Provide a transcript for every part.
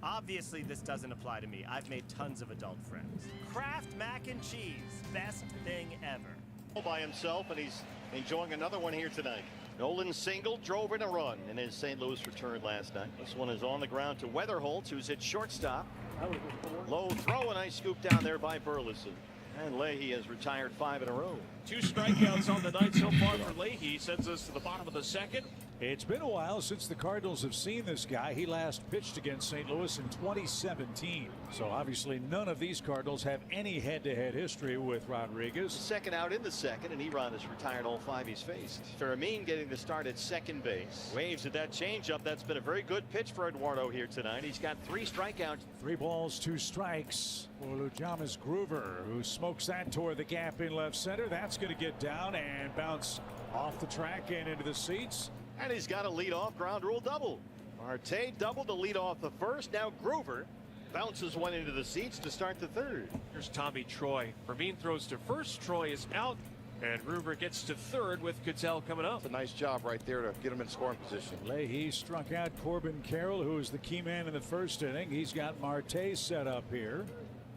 Obviously, this doesn't apply to me. I've made tons of adult friends. Kraft mac and cheese, best thing ever. By himself, and he's enjoying another one here tonight. Nolan single, drove in a run in his St. Louis return last night. This one is on the ground to Weatherholtz, who's at shortstop. Low throw, a nice scoop down there by Burleson. And Leahy has retired 5 in a row. 2 strikeouts on the night so far for Leahy. Sends us to the bottom of the second. It's been a while since the Cardinals have seen this guy. He last pitched against St. Louis in 2017. So obviously none of these Cardinals have any head-to-head history with Rodriguez. Second out in the second, and Erod has retired all 5 he's faced. Fermin getting the start at second base. Waves at that changeup. That's been a very good pitch for Eduardo here tonight. He's got 3 strikeouts. 3 balls, 2 strikes for Lujamas Groover, who smokes that toward the gap in left center. That's going to get down and bounce off the track and into the seats. And he's got a leadoff ground rule double. Marte doubled to lead off the first. Now Groover bounces one into the seats to start the third. Here's Tommy Troy. Fermin throws to first. Troy is out. And Groover gets to third with Cattell coming up. It's a nice job right there to get him in scoring position. Leahy struck out Corbin Carroll, who was the key man in the first inning. He's got Marte set up here.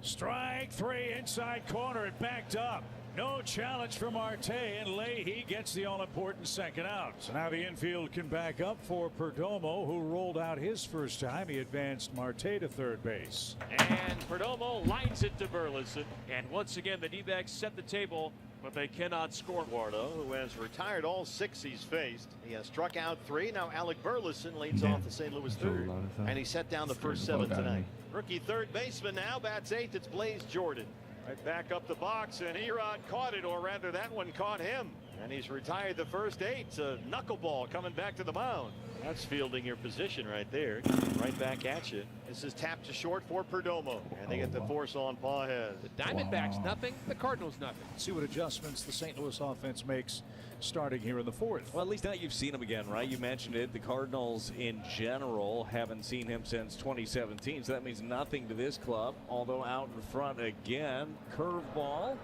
Strike 3 inside corner. It backed up. No challenge for Marte, and Leahy gets the all-important second out. So now the infield can back up for Perdomo, who rolled out his first time. He advanced Marte to third base. And Perdomo lines it to Burleson. And once again, the D-backs set the table, but they cannot score. Eduardo, who has retired all 6 he's faced. He has struck out 3. Now Alec Burleson leads off the St. Louis third. And he set down the first 7 tonight. Rookie third baseman now bats 8th. It's Blaze Jordan. Right back up the box, and Erod caught it, or rather that one caught him. And he's retired the first 8. A knuckleball coming back to the mound. That's fielding your position right there. Right back at you. This is tapped to short for Perdomo. And they get the force on Pawhead. The Diamondbacks nothing, the Cardinals nothing. See what adjustments the St. Louis offense makes starting here in the 4th. Well, at least now you've seen him again, right? You mentioned it. The Cardinals in general haven't seen him since 2017, so that means nothing to this club. Although out in front again, curveball.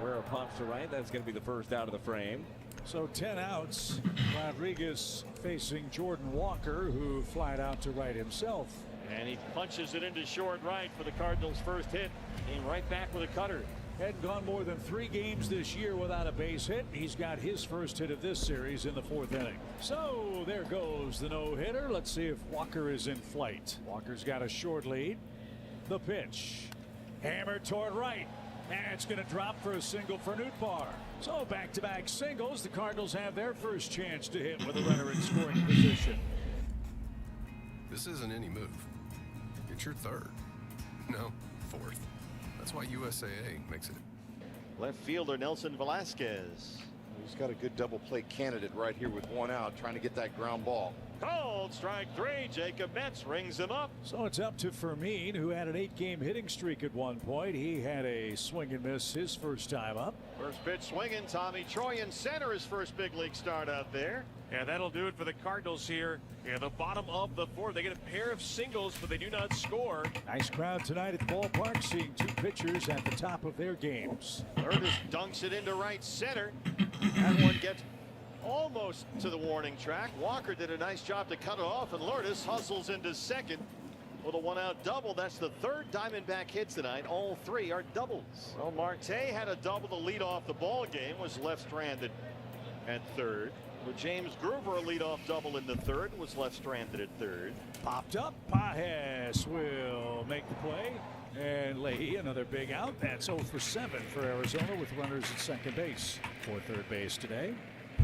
Herrera pops to right. That's going to be the first out of the frame. So 10 outs. Rodriguez facing Jordan Walker, who flied out to right himself. And he punches it into short right for the Cardinals' first hit. Came right back with a cutter. Hadn't gone more than 3 games this year without a base hit. He's got his first hit of this series in the 4th inning. So there goes the no-hitter. Let's see if Walker is in flight. Walker's got a short lead. The pitch. Hammered toward right. And it's going to drop for a single for Nootbaar. So back-to-back singles. The Cardinals have their first chance to hit with a runner in scoring position. This isn't any move. It's your third. No, 4th. That's why USAA makes it. Left fielder Nelson Velasquez. He's got a good double play candidate right here with 1 out, trying to get that ground ball. Called strike 3. Jacob Metz rings him up. So it's up to Fermin, who had an 8-game hitting streak at one point. He had a swing and miss his first time up. First pitch swinging. Tommy Troy in center, his first big league start out there. And that'll do it for the Cardinals here in the bottom of the 4th. They get a pair of singles, but they do not score. Nice crowd tonight at the ballpark, seeing 2 pitchers at the top of their games. Lourdes dunks it into right center. That one gets almost to the warning track. Walker did a nice job to cut it off, and Lourdes hustles into second with a 1-out double. That's the 3rd Diamondback hit tonight. All 3 are doubles. Well, Marte had a double to lead off the ball game, was left stranded at 3rd. With James Groover, a leadoff double in the 3rd, was left stranded at 3rd. Popped up. Pajes will make the play. And Leahy, another big out. That's 0 for 7 for Arizona with runners at second base for third base today.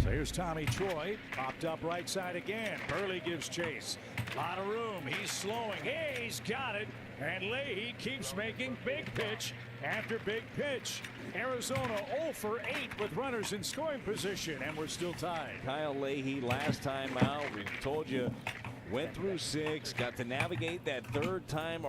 So here's Tommy Troy. Popped up right side again. Burley gives chase. A lot of room. He's slowing. Hey, he's got it. And Leahy keeps making big pitch after big pitch. Arizona 0 for 8 with runners in scoring position, and we're still tied. Kyle Leahy last time out, we told you, went through 6, got to navigate that 3rd time.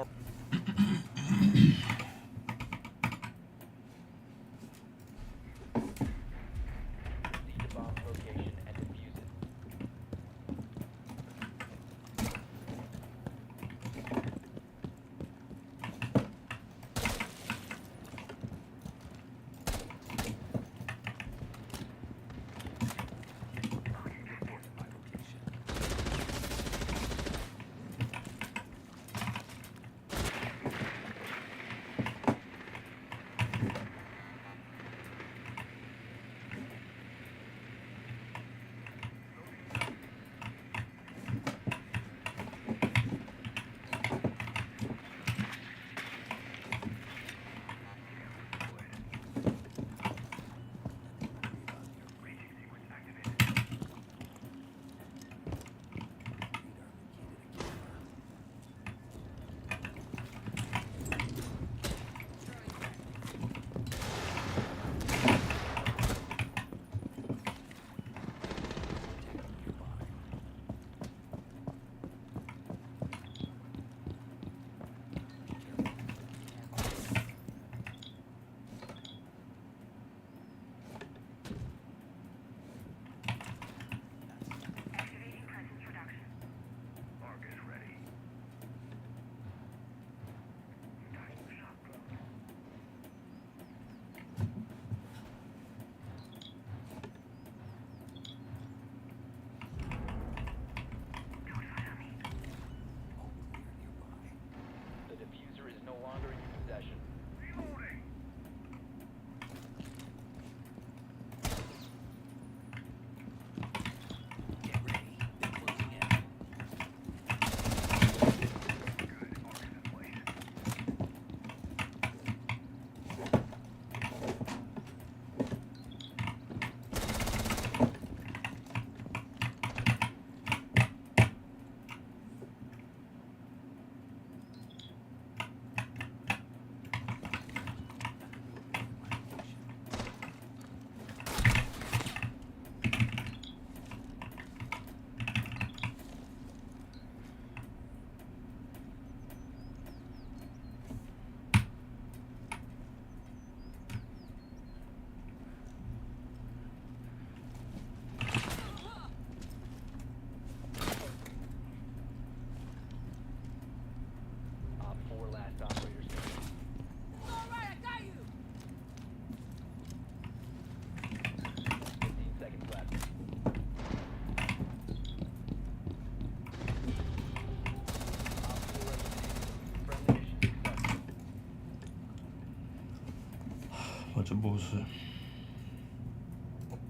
真不是。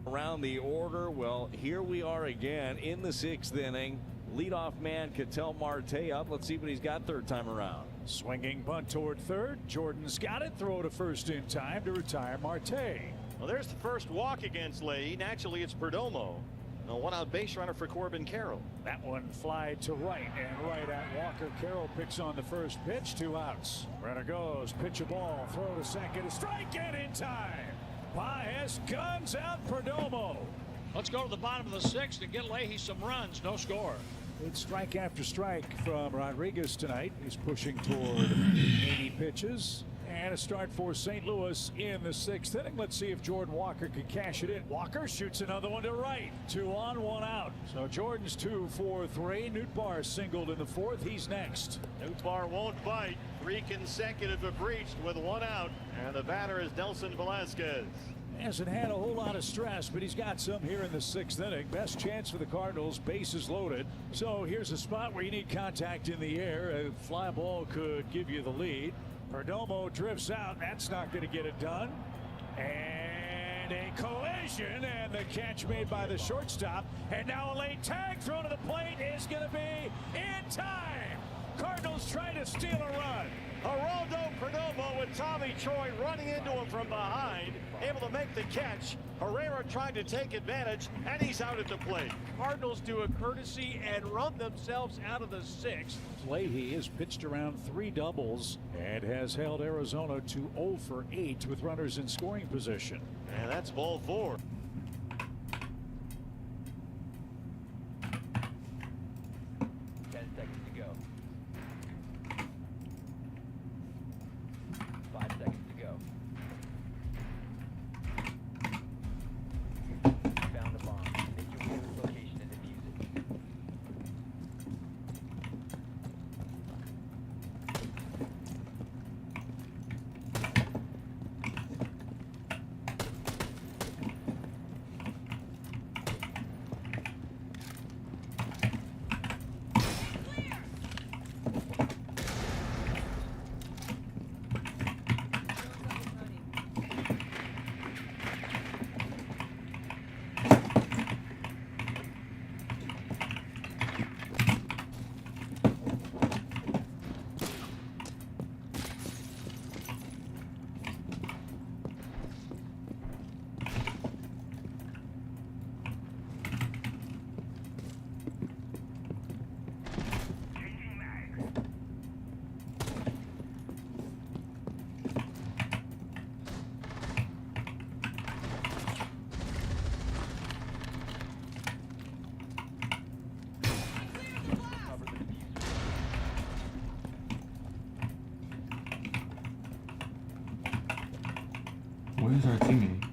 Around the order, well, here we are again in the 6th inning. Leadoff man Ketel Marte up. Let's see what he's got third time around. Swinging bunt toward third. Jordan's got it. Throw to first in time to retire Marte. Well, there's the first walk against Leahy. Naturally, it's Perdomo. A one-out base runner for Corbin Carroll. That one fly to right and right at Walker. Carroll picks on the first pitch. 2 outs. Runner goes. Pitch a ball. Throw to second. A strike and in time. Paez guns out Perdomo. Let's go to the bottom of the 6th and get Leahy some runs. No score. It's strike after strike from Rodriguez tonight. He's pushing toward 80 pitches. And a start for St. Louis in the 6th inning. Let's see if Jordan Walker can cash it in. Walker shoots another one to right. 2 on, 1 out. So Jordan's 2 for 3. Nootbaar singled in the 4th. He's next. Nootbaar won't bite. 3 consecutive have reached with 1 out. And the batter is Nelson Velasquez. Hasn't had a whole lot of stress, but he's got some here in the 6th inning. Best chance for the Cardinals, bases loaded. So here's a spot where you need contact in the air. A fly ball could give you the lead. Perdomo drifts out. That's not going to get it done. And a collision, and the catch made by the shortstop. And now a late tag thrown to the plate is going to be in time. Cardinals trying to steal a run. Geraldo Perdomo with Tommy Troy running into him from behind, able to make the catch. Herrera tried to take advantage, and he's out at the plate. Cardinals do a courtesy and run themselves out of the 6th. Leahy has pitched around 3 doubles and has held Arizona to 0 for 8 with runners in scoring position. And that's ball 4. Where's our teammate?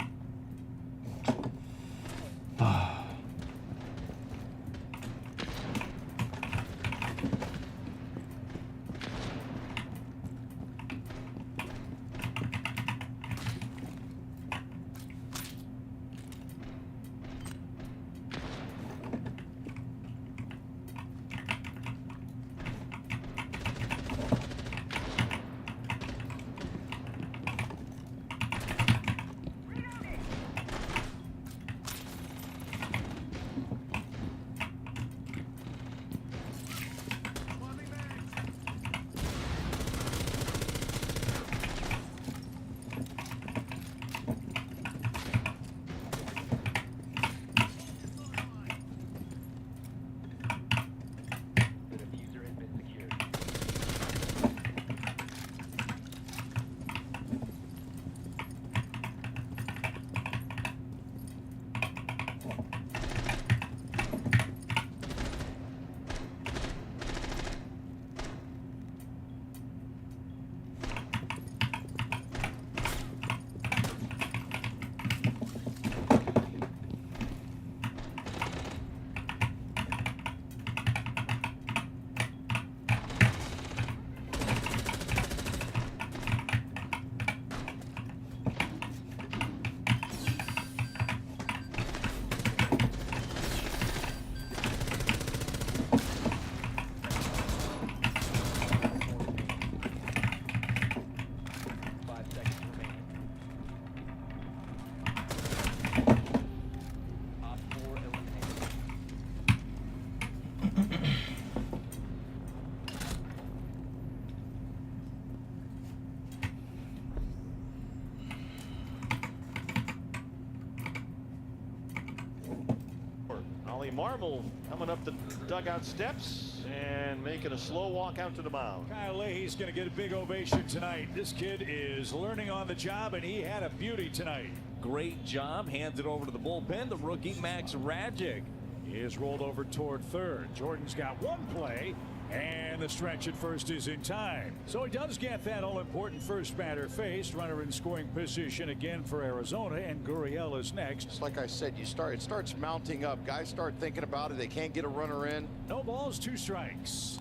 Marvel coming up the dugout steps and making a slow walk out to the mound. Kyle Leahy's going to get a big ovation tonight. This kid is learning on the job, and he had a beauty tonight. Great job. Hands it over to the bullpen. The rookie Max Rajic. He is rolled over toward third. Jordan's got one play, and the stretch at first is in time. So he does get that all-important first batter faced. Runner in scoring position again for Arizona, and Gurriel is next. Just like I said, it starts mounting up. Guys start thinking about it. They can't get a runner in. No balls, 2 strikes.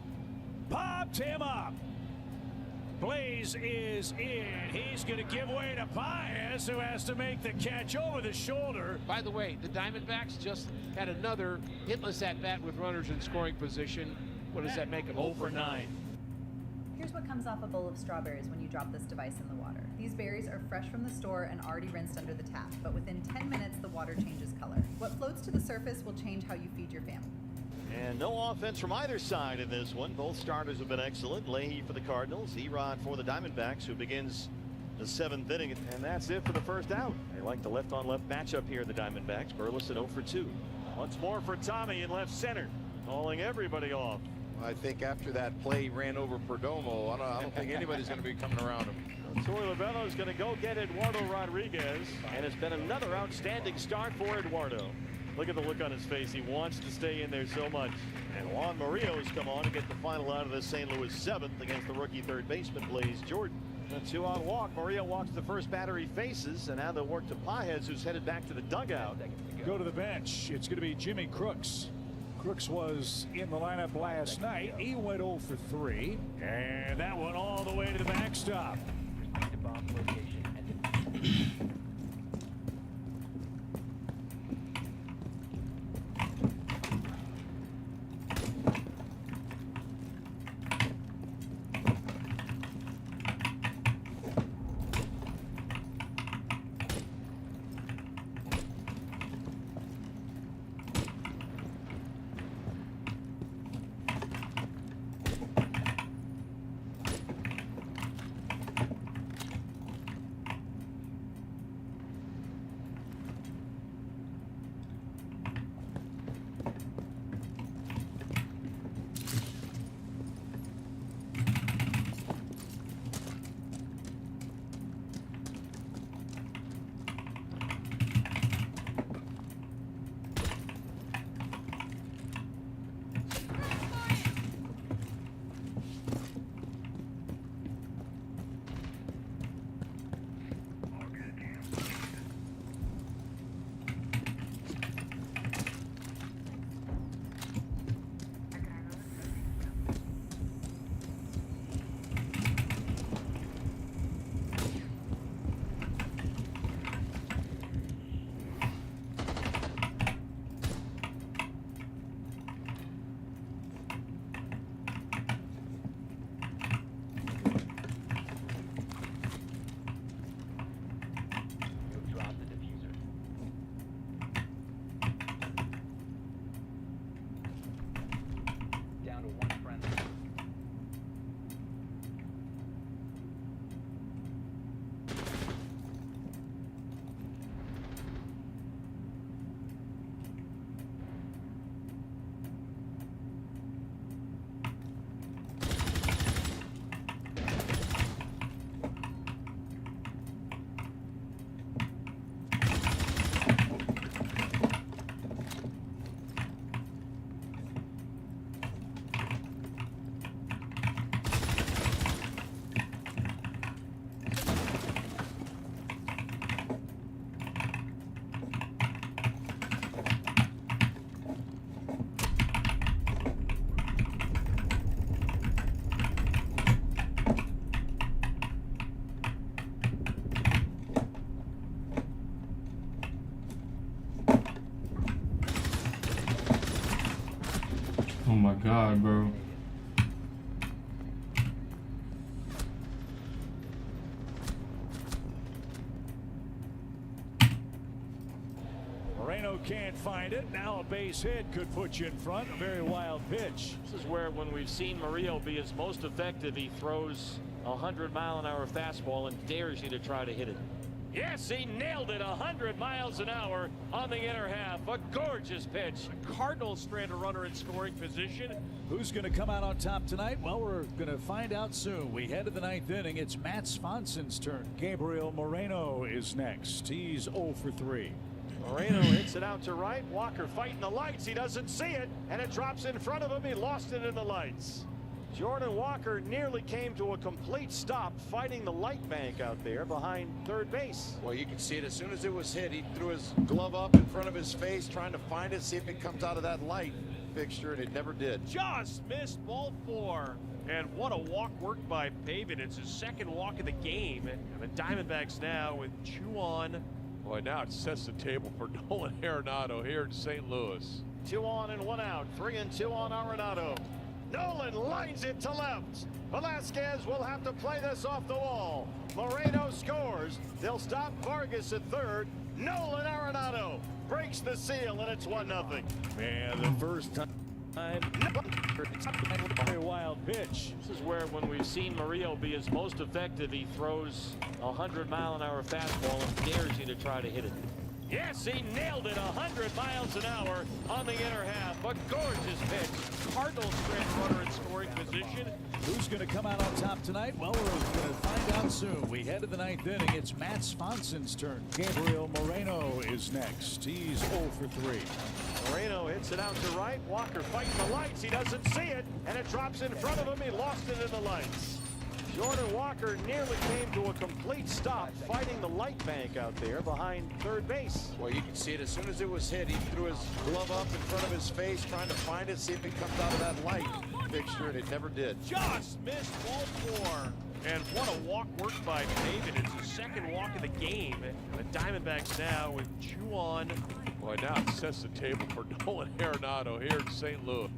Popped him up. Blaze is in. He's going to give way to Paez, who has to make the catch over the shoulder. By the way, the Diamondbacks just had another hitless at bat with runners in scoring position. What does that make them? 0 for 9. Here's what comes off a bowl of strawberries when you drop this device in the water. These berries are fresh from the store and already rinsed under the tap, but within 10 minutes the water changes color. What floats to the surface will change how you feed your family. And no offense from either side in this one. Both starters have been excellent. Leahy for the Cardinals, Erod for the Diamondbacks, who begins the 7th inning. And that's it for the first out. They like the left-on-left matchup here, the Diamondbacks. Burleson 0 for 2. Once more for Tommy in left center, calling everybody off. I think after that play he ran over Perdomo, I don't think anybody's going to be coming around him. Torey Lovullo is going to go get Eduardo Rodriguez. And it's been another outstanding start for Eduardo. Look at the look on his face. He wants to stay in there so much. And Juan Murillo has come on to get the final out of the St. Louis 7th against the rookie third baseman Blaze Jordan. A 2-out walk. Murillo walks the first batter he faces, and now they'll work to Paez, who's headed back to the dugout. Go to the bench. It's going to be Jimmy Crooks. Crooks was in the lineup last night. He went 0 for 3, and that one all the way to the backstop. Oh my God, bro. Moreno can't find it. Now a base hit could put you in front. A very wild pitch. This is where, when we've seen Murillo be his most effective, he throws a 100-mile-an-hour fastball and dares you to try to hit it. Yes, he nailed it 100 miles an hour on the inner half. A gorgeous pitch. The Cardinals strand a runner in scoring position. Who's going to come out on top tonight? Well, we're going to find out soon. We head to the ninth inning. It's Matt Swanson's turn. Gabriel Moreno is next. He's 0 for 3. Moreno hits it out to right. Walker fighting the lights. He doesn't see it, and it drops in front of him. He lost it in the lights. Jordan Walker nearly came to a complete stop fighting the light bank out there behind third base. Well, you can see it as soon as it was hit. He threw his glove up in front of his face, trying to find it, see if it comes out of that light fixture, and it never did. Just missed ball 4. And what a walk worked by Pavin. It's his second walk of the game. And the Diamondbacks now with 2 on. Boy, now it sets the table for Nolan Arenado here in St. Louis. 2 on and 1 out. 3 and 2 on Arenado. Nolan lines it to left. Velasquez will have to play this off the wall. Moreno scores. They'll stop Vargas at third. Nolan Arenado breaks the seal, and it's 1-0. Man, the first time. Very wild pitch. This is where, when we've seen Murillo be his most effective, he throws a 100-mile-an-hour fastball and dares you to try to hit it. Yes, he nailed it 100 miles an hour on the inner half. A gorgeous pitch. Cardinals strand runner in scoring position. Who's going to come out on top tonight? Well, we're going to find out soon. We head to the ninth inning. It's Matt Swanson's turn. Gabriel Moreno is next. He's 0 for 3. Moreno hits it out to right. Walker fighting the lights. He doesn't see it, and it drops in front of him. He lost it in the lights. Jordan Walker nearly came to a complete stop fighting the light bank out there behind third base. Well, you can see it as soon as it was hit. He threw his glove up in front of his face, trying to find it, see if it comes out of that light fixture, and it never did. Just missed ball 4. And what a walk worked by Pavin. It's his second walk of the game. And the Diamondbacks now with 2 on. Boy, now it sets the table for Nolan Arenado here in St. Louis.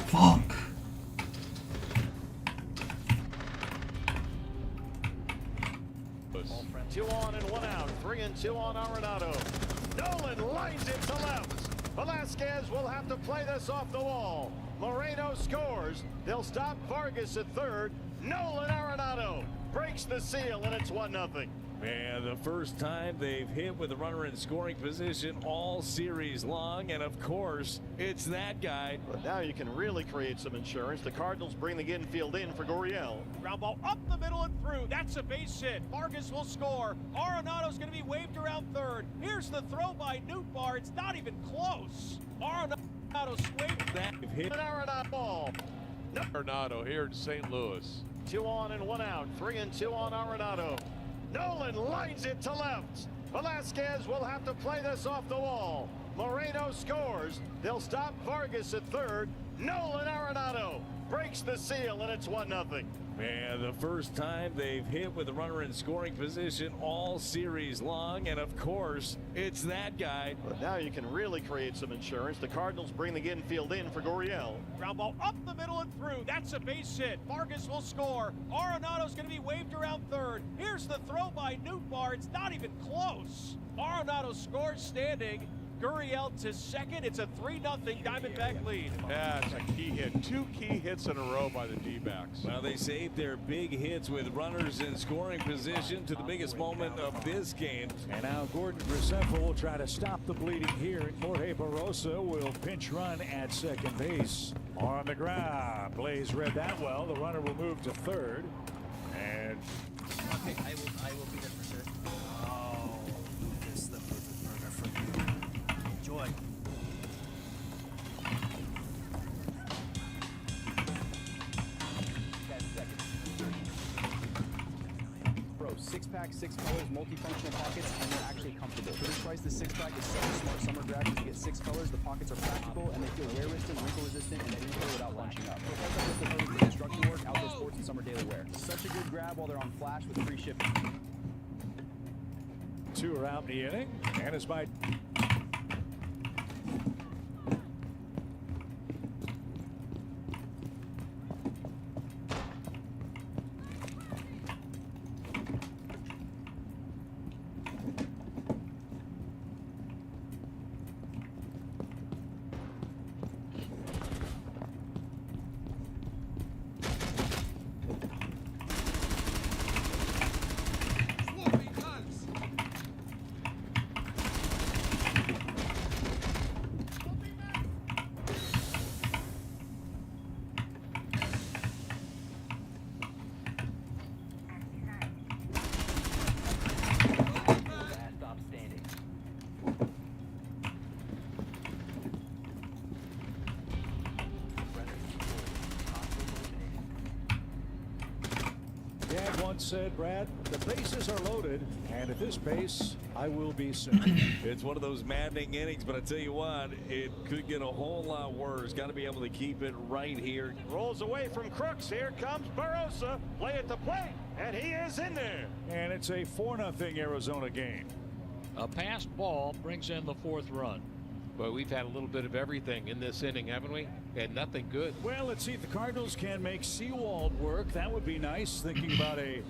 Fuck. Two on and 1 out. 3 and 2 on Arenado. Nolan lines it to left. Velasquez will have to play this off the wall. Moreno scores. They'll stop Vargas at third. Nolan Arenado breaks the seal, and it's 1-0. Man, the first time they've hit with a runner in scoring position all series long, and of course, it's that guy. But now you can really create some insurance. The Cardinals bring the infield in for Gurriel. Ground ball up the middle and through. That's a base hit. Vargas will score. Arenado's going to be waved around third. Here's the throw by Nootbaar. It's not even close. Arenado swings that hit. Arenado ball. Arenado here in St. Louis. 2 on and 1 out. 3 and 2 on Arenado. Nolan lines it to left. Velasquez will have to play this off the wall. Moreno scores. They'll stop Vargas at third. Nolan Arenado breaks the seal, and it's 1-0. Man, the first time they've hit with a runner in scoring position all series long, and of course, it's that guy. But now you can really create some insurance. The Cardinals bring the infield in for Gurriel. Ground ball up the middle and through. That's a base hit. Vargas will score. Arenado's going to be waved around third. Here's the throw by Nootbaar. It's not even close. Arenado scores standing. Gurriel to second. It's a 3-0 Diamondback lead. Yeah, it's a key hit. 2 key hits in a row by the D-backs. Well, they saved their big hits with runners in scoring position to the biggest moment of this game. And now Gordon Graceffa will try to stop the bleeding here. And Jorge Barrosa will pinch run at second base. On the ground. Blaze read that well. The runner will move to third. And okay, I will be there for sure. Oh, Lucas, the perfect burger for you. Enjoy. Bro, 6-pack, 6 colors, multifunctional pockets, and they're actually comfortable. For this price, this 6-pack is such a smart summer grab because you get 6 colors, the pockets are practical, and they feel wear-resistant, wrinkle-resistant, and they refill without bunching up. So it's like the perfect for construction work, outdoor sports, and summer daily wear. Such a good grab while they're on flash with free shipping. 2 are out in the inning. And it's by Dad once said, Brad, the bases are loaded, and at this pace, I will be soon. It's one of those maddening innings, but I tell you what, it could get a whole lot worse. Got to be able to keep it right here. Rolls away from Crooks. Here comes Barrosa. Play at the plate, and he is in there. And it's a 4-0 Arizona game. A passed ball brings in the 4th run. But we've had a little bit of everything in this inning, haven't we? And nothing good. Well, let's see if the Cardinals can make Seawald work. That would be nice. Thinking about a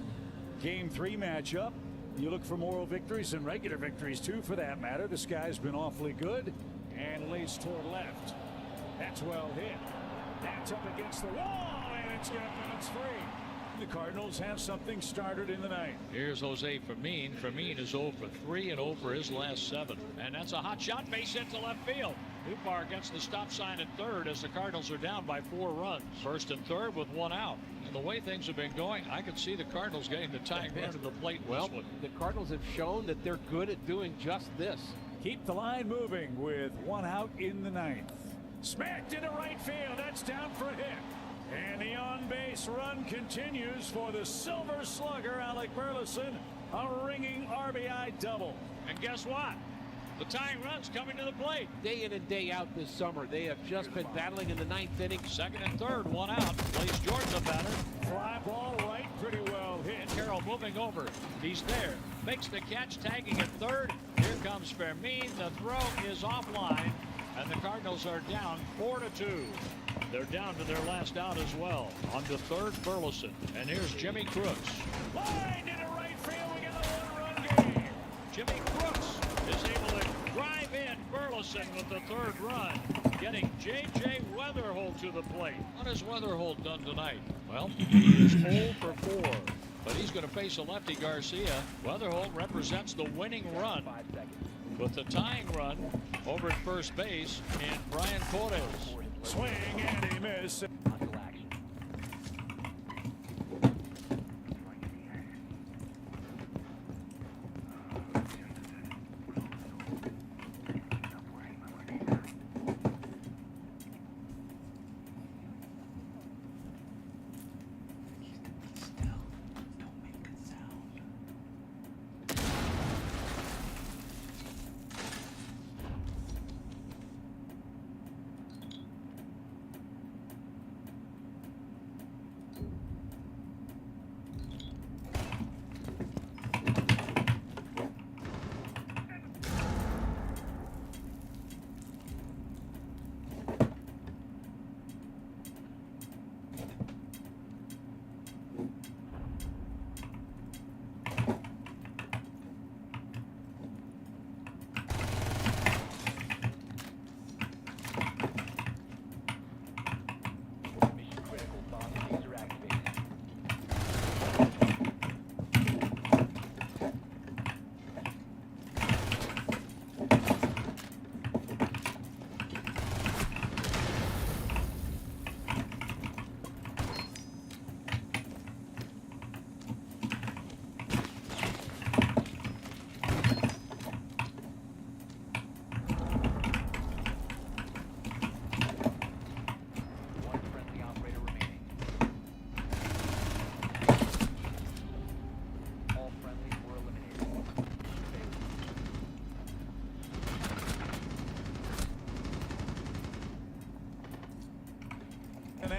Game 3 matchup. You look for moral victories and regular victories, too, for that matter. This guy's been awfully good. And lays toward left. That's well hit. That's up against the wall, and it's free. The Cardinals have something started in the ninth. Here's Jose Fermin. Fermin is 0 for 3 and 0 for his last 7. And that's a hot shot, base hit to left field. Newbar gets the stop sign at third as the Cardinals are down by 4 runs. First and third with 1 out. And the way things have been going, I could see the Cardinals getting the tying run to the plate. Well, the Cardinals have shown that they're good at doing just this. Keep the line moving with 1 out in the ninth. Smacked into right field. That's down for a hit. And the on-base run continues for the Silver Slugger, Alec Burleson. A ringing RBI double. And guess what? The tying run's coming to the plate. Day in and day out this summer, they have just been battling in the 9th inning. Second and third, 1 out. Plays George the batter. Fly ball right, pretty well hit. Carroll moving over. He's there. Makes the catch, tagging at third. Here comes Fermin. The throw is offline. And the Cardinals are down 4-2. They're down to their last out as well. On to third, Burleson. And here's Jimmy Crooks. Line into right field. We got a 1-run game. Jimmy Crooks is able to drive in Burleson with the 3rd run. Getting J.J. Weatherholt to the plate. What has Weatherholt done tonight? Well, he is 0 for 4. But he's going to face a lefty Garcia. Weatherholt represents the winning run. With the tying run over at first base and Brian Torres. Swing and he missed.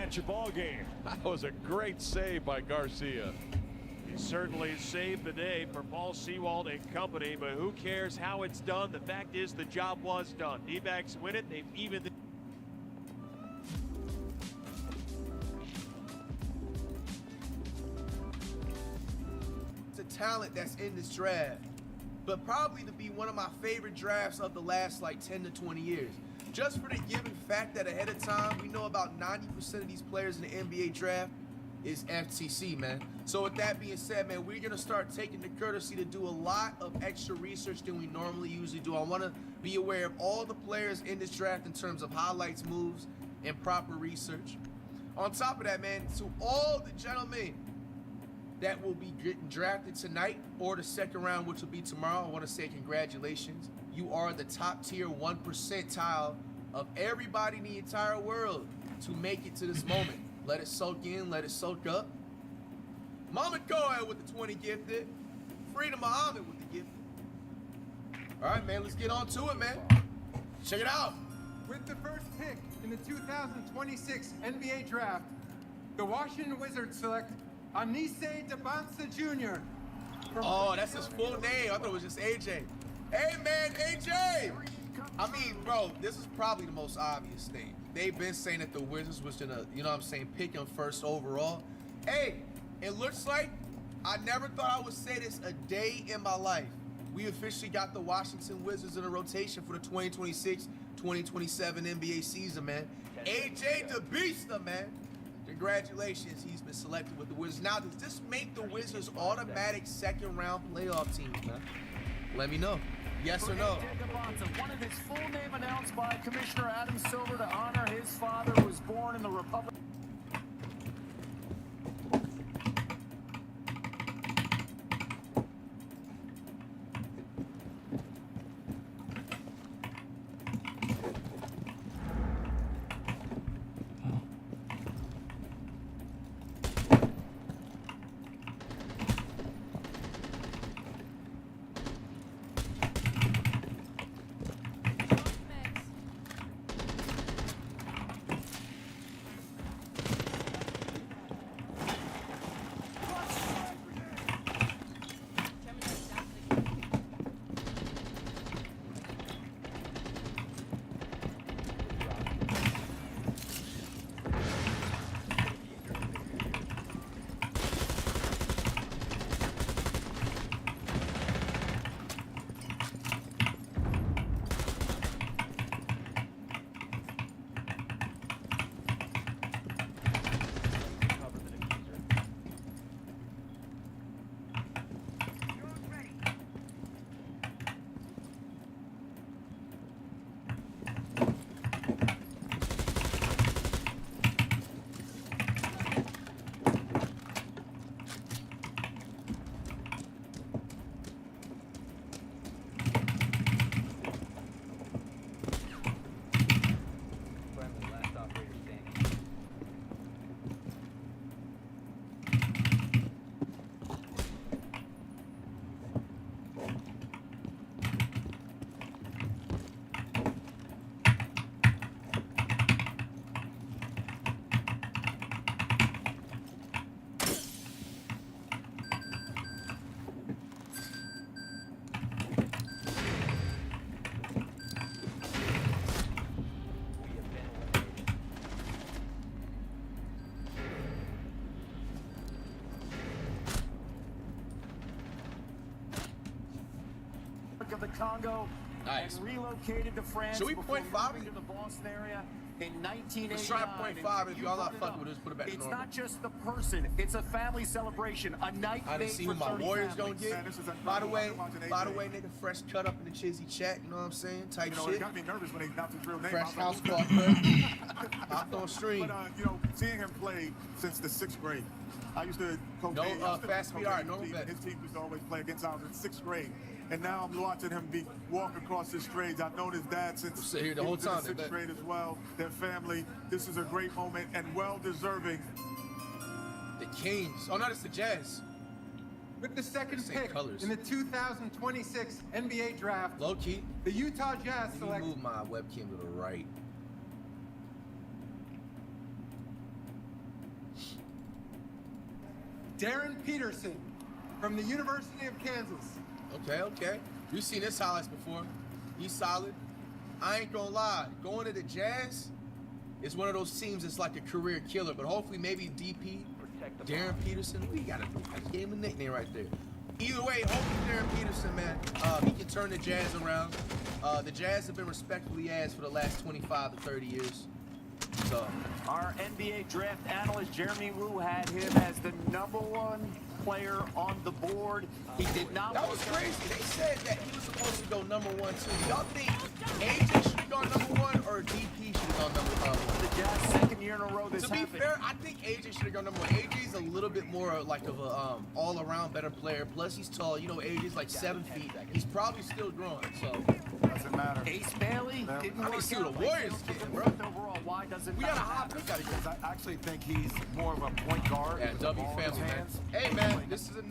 at your ball game. That was a great save by Garcia. He certainly saved the day for Paul Sewald and company, but who cares how it's done? The fact is the job was done. D-backs win it. They've evened the talent that's in this draft, but probably to be one of my favorite drafts of the last like 10 to 20 years. Just for the given fact that ahead of time, we know about 90% of these players in the NBA draft is FTC, man. So with that being said, man, we're gonna start taking the courtesy to do a lot of extra research than we normally usually do. I wanna be aware of all the players in this draft in terms of highlights, moves, and proper research. On top of that, man, to all the gentlemen that will be getting drafted tonight or the second round, which will be tomorrow, I want to say congratulations. You are the top tier 1 percentile of everybody in the entire world to make it to this moment. Let it soak in, let it soak up. Mama Cohen with the 20 gifted. Freedom Muhammad with the gifted. All right, man, let's get on to it, man. Check it out. With the first pick in the 2026 NBA Draft, the Washington Wizards select Anise Debanza Jr. Oh, that's his full name. I thought it was just AJ. Hey, man, AJ! I mean, bro, this is probably the most obvious thing. They've been saying that the Wizards was gonna, you know what I'm saying, pick him first overall. Hey, it looks like I never thought I would say this a day in my life. We officially got the Washington Wizards in a rotation for the 2026-2027 NBA season, man. AJ DeBeasta, man. Congratulations, he's been selected with the Wizards. Now, does this make the Wizards automatic second-round playoff teams, man? Let me know. Yes or no? One of his full name announced by Commissioner Adam Silver to honor his father, who was born in the Republic. Of the Congo, nice. And relocated to France. Should we before .5 moving to the Boston area in 1989. Let's try .5. If y'all not fucking with us, put it back to normal. It's not just the person; it's a family celebration, a night I didn't made see for what my 30 Warriors families. gonna get. By the way, nigga, fresh cut up in the Chizzy chat. You know what I'm saying? Type shit. It got me nervous when he announced his real name. Fresh house call, hopped on stream. But seeing him play since the 6th grade, I used to coach. Fast speed art, no bet. His team used to always play against ours in 6th grade. And now I'm watching him walk across the stage. I've known his dad since he was in the 6th grade as well. Their family. This is a great moment and well-deserving. The Kings. Oh, no, it's the Jazz. With the second pick colors. in the 2026 NBA Draft, low key, the Utah Jazz Let me select. move my webcam to the right. Darren Peterson from the University of Kansas. Okay. We've seen his highlights before. He's solid. I ain't gonna lie. Going to the Jazz is one of those teams that's like a career killer, but hopefully maybe DP, Darren Peterson, we gotta do. I just gave him a nickname right there. Either way, hopefully Darren Peterson, man, he can turn the Jazz around. The Jazz have been respectfully asked for the last 25 to 30 years. So our NBA draft analyst Jeremy Woo had him as the #1 player on the board. He did not. That was crazy. They said that he was supposed to go #1 too. Do y'all think AJ should have gone #1 or DP should have gone #1? The Jazz second year in a row this happened. To be fair, I think AJ should have gone #1. AJ's a little bit more like of a all-around better player. Plus he's tall. You know, AJ's like 7 feet. He's probably still growing. So doesn't matter. Ace Bailey didn't work see what out the Warriors getting, bro. Overall, why does it We matter? got a hot pick out of here. I actually think he's more of a point guard. Yeah, with the W ball in his family, man. hands. Hey, man, this is a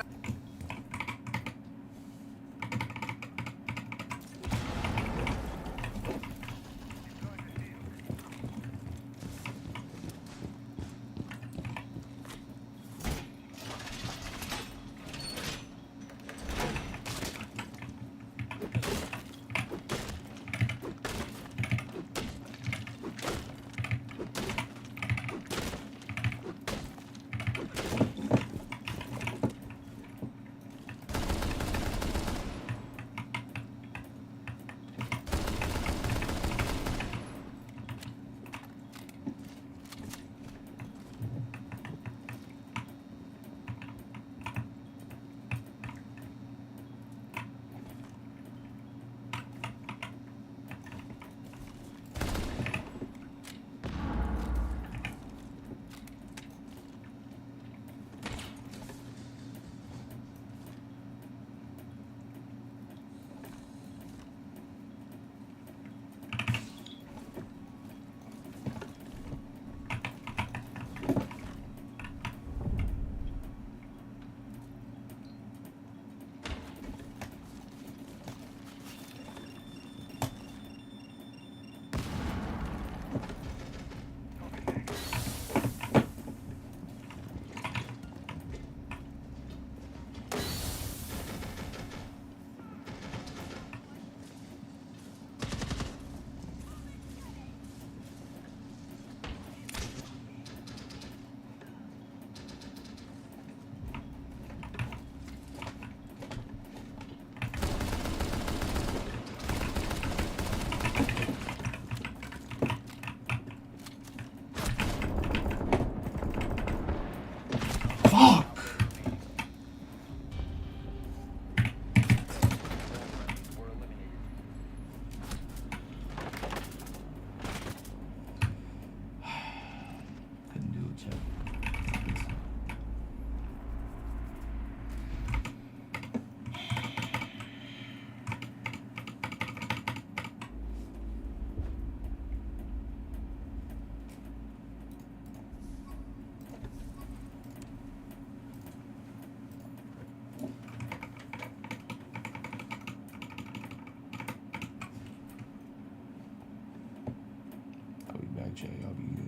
Jay, I'll be good.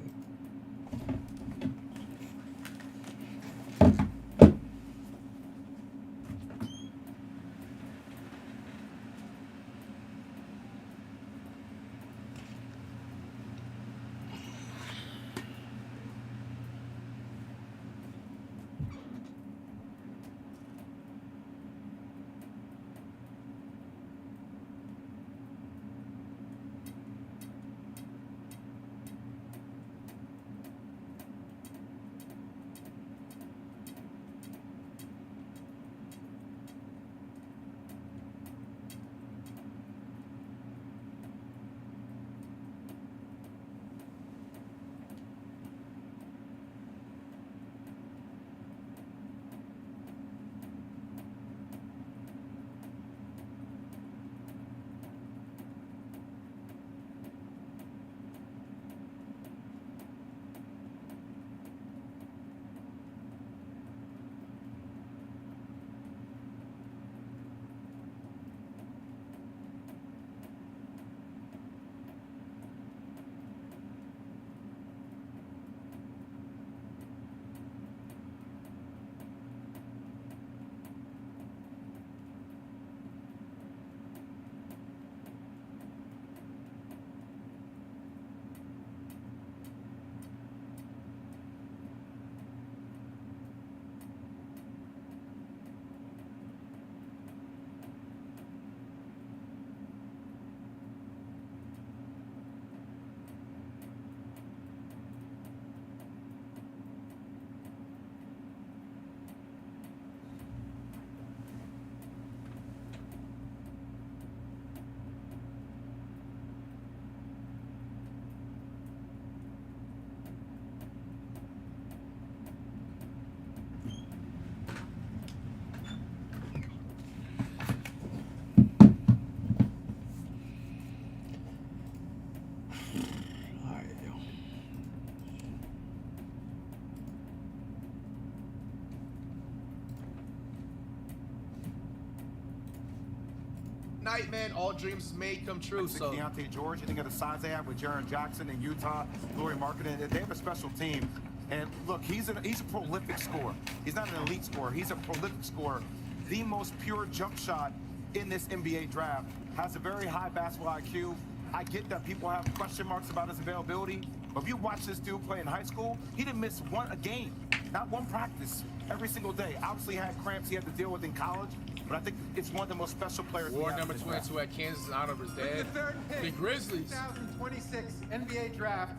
night, man, all dreams made come true. So Deontay George, you think of the size they have with Jaron Jackson in Utah, Laurie Marketing. They have a special team. And look, he's a prolific scorer. He's not an elite scorer. He's a prolific scorer. The most pure jump shot in this NBA draft. Has a very high basketball IQ. I get that people have question marks about his availability, but if you watch this dude play in high school, he didn't miss a game, not one practice, every single day. Obviously had cramps he had to deal with in college, but I think it's one of the most special players. War number 22 at Kansas in honor of his dad. With the third pick, the Grizzlies. 2026 NBA Draft,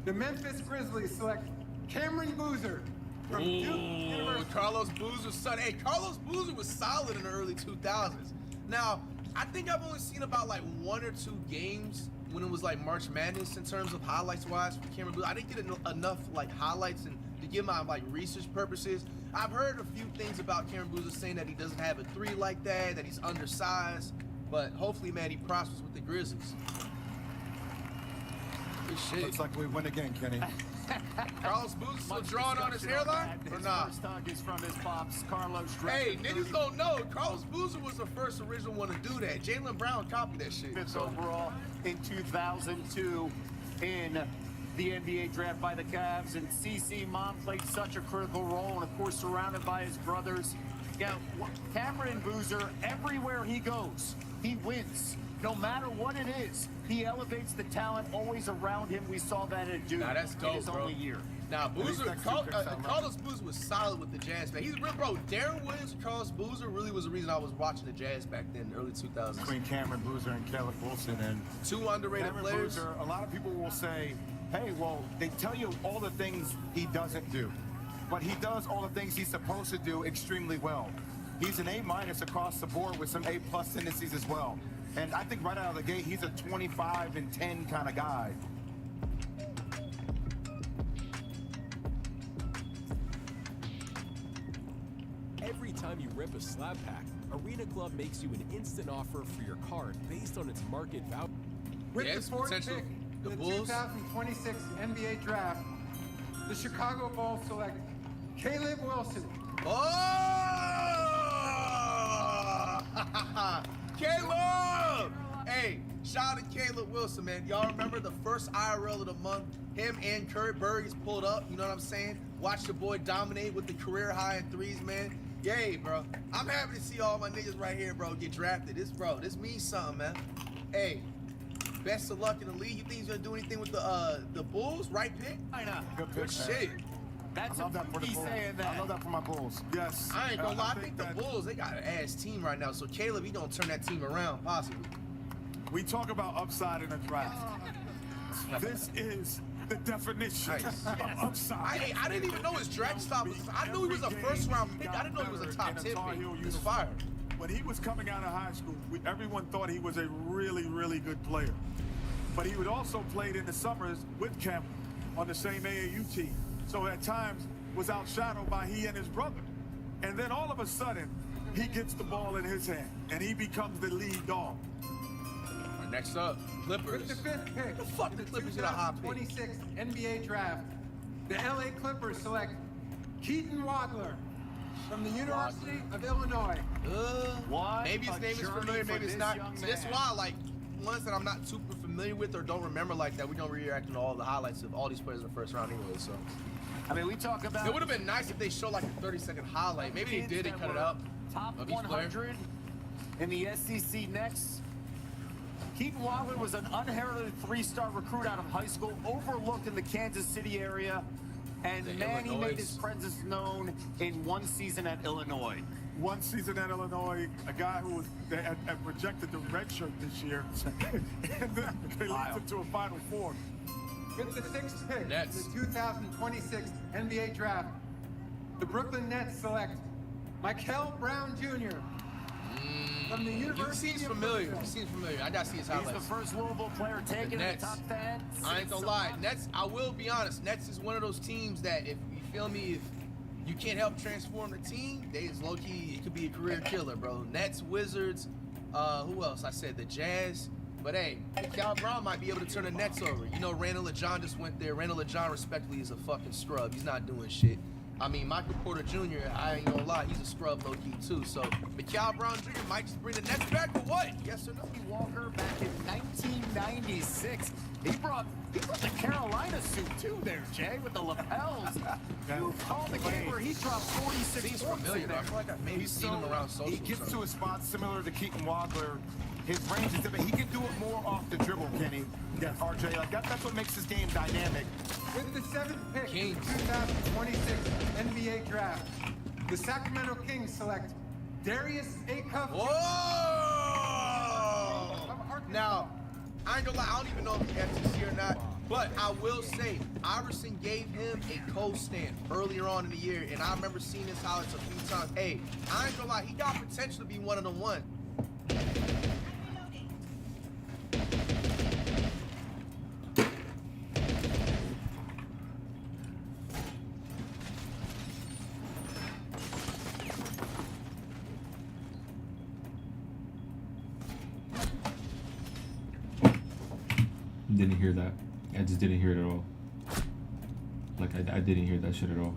the Memphis Grizzlies select Cameron Boozer from Duke University. Carlos Boozer's son. Hey, Carlos Boozer was solid in the early 2000s. Now, I think I've only seen about like 1 or 2 games when it was like March Madness in terms of highlights wise for Cameron Boozer. I didn't get enough like highlights and to give my like research purposes. I've heard a few things about Cameron Boozer saying that he doesn't have a 3 like that he's undersized, but hopefully, man, he prospers with the Grizzlies. Good shit. Looks like we win again, Kenny. Carlos Boozer still drawing on his hairline or not? First hug is from his pops, Carlos. Hey, niggas don't know. Carlos Boozer was the first original one to do that. Jaylen Brown copied that shit. Fifth overall in 2002 in the NBA draft by the Cavs, and CC Mom played such a critical role, and of course surrounded by his brothers. Yeah, Cameron Boozer, everywhere he goes, he wins. No matter what it is, he elevates the talent always around him. We saw that at Duke. Nah, that's dope, in his bro. only year. Now, Boozer, Carlos Boozer was solid with the Jazz, man. He's real, bro. Darren Williams and Carlos Boozer really was the reason I was watching the Jazz back then, in the early 2000s. Between Cameron Boozer and Caleb Wilson. And 2 underrated Cameron players. Boozer, a lot of people will say, hey, well, they tell you all the things he doesn't do, but he does all the things he's supposed to do extremely well. He's an A- across the board with some A+ tendencies as well. And I think right out of the gate, he's a 25 and 10 kind of guy. Every time you rip a slab pack, Arena Club makes you an instant offer for your card based on its market value. With the fourth pick, the 2026 NBA Draft, the Chicago Bulls select Caleb Wilson. Oh! Caleb! Hey, shout out to Caleb Wilson, man. Y'all remember the first IRL of the month? Him and Curry Burgess pulled up, you know what I'm saying? Watch your boy dominate with the career high in threes, man. Yay, bro. I'm happy to see all my niggas right here, bro, get drafted. This means something, man. Hey, best of luck in the league. You think he's gonna do anything with the Bulls? Right pick? Good pick, Good shit. That's I love that for the Bulls. I love that for my Bulls. Yes. I ain't gonna lie, I think the Bulls, they got an ass team right now. So Caleb, he gonna turn that team around, possibly. We talk about upside in a draft. This is the definition of upside. I didn't even know his draft stop was. I knew he was a first round pick. I didn't know he was a top 10 pick. He was fired. When he was coming out of high school, everyone thought he was a really, really good player. But he would also played in the summers with Cameron on the same AAU team. So at times was outshadowed by he and his brother. And then all of a sudden, he gets the ball in his hand and he becomes the lead dog. Right, next up, Clippers. With the fifth pick, the fuck the Clippers get a hot pick? 2026 NBA Draft, the LA Clippers select Keaton Wadler from the University of Illinois. Maybe his name is familiar, maybe it's not. See, that's why, like, ones that I'm not super familiar with or don't remember like that, we don't react to all the highlights of all these players in the first round anyway, so. I mean, we talk about... It would have been nice if they showed like a 30-second highlight. Maybe they did, they cut it up. Top of each 100 in the SEC next. Keaton Wadler was an unheralded 3-star recruit out of high school, overlooked in the Kansas City area, and man, he made his presence known in one season at Illinois. One season at Illinois, a guy who was had rejected the red shirt this year, and then they led him to a Final Four. With the sixth pick, the 2026 NBA Draft, the Brooklyn Nets select Mikel Brown Jr. from the University He seems of familiar. Louisville. He seems familiar. I gotta see his highlights. He's the first Louisville player taken in the top 10. I ain't gonna lie. Nets, I will be honest, Nets is one of those teams that, if you feel me, if you can't help transform the team, they is low-key, it could be a career killer, bro. Nets, Wizards, who else? I said the Jazz. But hey, Cal Brown might be able to turn the Nets over. You know, Randall LeJohn just went there. Randall LeJohn, respectfully, is a fucking scrub. He's not doing shit. I mean, Michael Porter Jr., I ain't gonna lie, he's a scrub low-key too. So, Mikal Brown Jr. might just bring the Nets back or what? Yes or no? Walker back in 1996. He brought the Carolina suit too there, Jay, with the lapels. You called the game where he dropped 46 Seems points familiar. in there. I feel like I've maybe seen him around social. He gets to a spot similar to Keaton Wadler. His range is different. He can do it more off the dribble, Kenny. Yes. RJ, like that's what makes his game dynamic. With the 7th pick in the 2026 NBA Draft, the Sacramento Kings select Darius Acuff. Whoa! Now, I ain't gonna lie, I don't even know if he SEC or not, but I will say, Iverson gave him a co-stand earlier on in the year, and I remember seeing his highlights a few times. Hey, I ain't gonna lie, he got potential to be one of the ones. Didn't hear that. I just didn't hear it at all. Like I didn't hear that shit at all.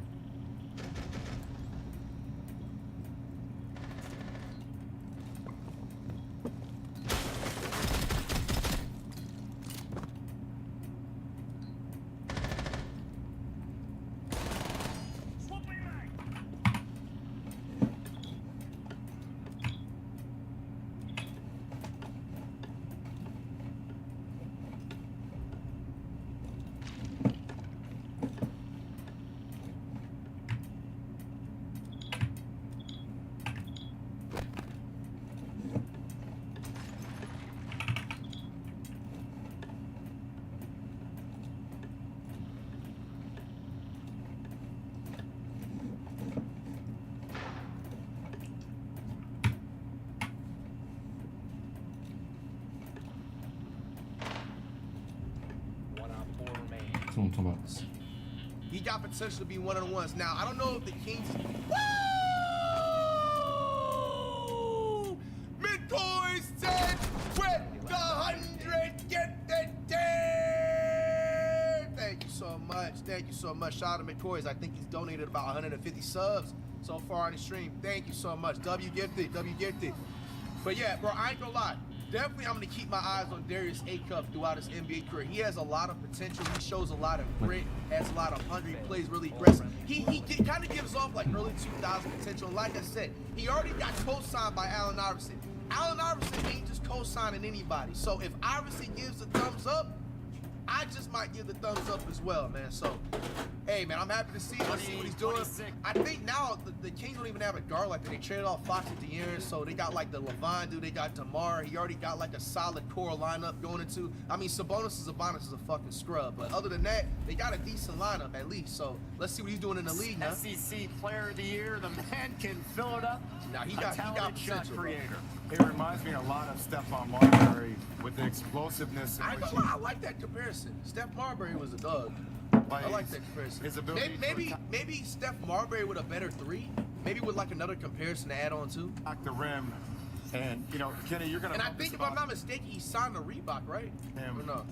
That's what I'm talking about. He got potential to be one of the ones. Now, I don't know if the Kings... Woo! McCoy said, with the 100, get the day! Thank you so much. Thank you so much. Shout out to McCoy's. I think he's donated about 150 subs so far on the stream. Thank you so much. W gifted. W gifted. But yeah, bro, I ain't gonna lie. Definitely, I'm going to keep my eyes on Darius Acuff throughout his NBA career. He has a lot of potential. He shows a lot of grit, has a lot of hunger. He plays really aggressive. He kind of gives off like early 2000 potential. Like I said, he already got co-signed by Allen Iverson. Allen Iverson ain't just co-signing anybody. So if Iverson gives the thumbs up, I just might give the thumbs up as well, man. So, hey, man, I'm happy to see him. Let's see what he's doing. I think now the Kings don't even have a guard like that. They traded off Fox at the year, so they got like the Levine dude. They got DeMar. He already got like a solid core lineup going into. I mean, Sabonis is a fucking scrub, but other than that, they got a decent lineup at least. So let's see what he's doing in the league now. SEC Player of the Year. The man can fill it up. Now he got potential, creator. It reminds me a lot of Stephon Marbury with the explosiveness. I like that comparison. Steph Marbury was a dog. I like that comparison. His ability maybe Steph Marbury with a better three. Maybe with like another comparison to add on to. Back the rim, and you know, Kenny, you're gonna. And I think if I'm not mistaken, he signed a Reebok, right? Or no?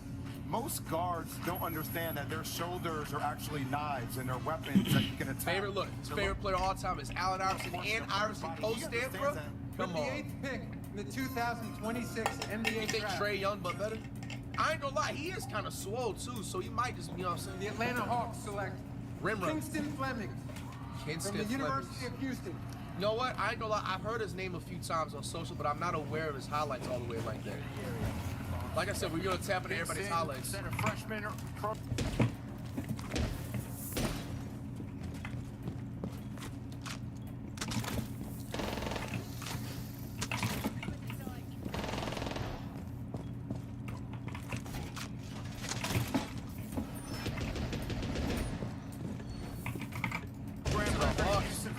Most guards don't understand that their shoulders are actually knives and they're weapons that you can attack. His favorite player of all time is Allen Iverson and Iverson post-stand, bro. Come With on. the 8th pick in the 2026 NBA You think Draft. Trae Young but better? I ain't gonna lie, he is kind of swole too, so he might just, you know what I'm saying? The Atlanta Hawks select Rim run. Kingston Fleming from the University of Houston. You know what? I ain't gonna lie, I've heard his name a few times on social, but I'm not aware of his highlights all the way like that. Like I said, we're gonna tap into everybody's highlights. Center freshman.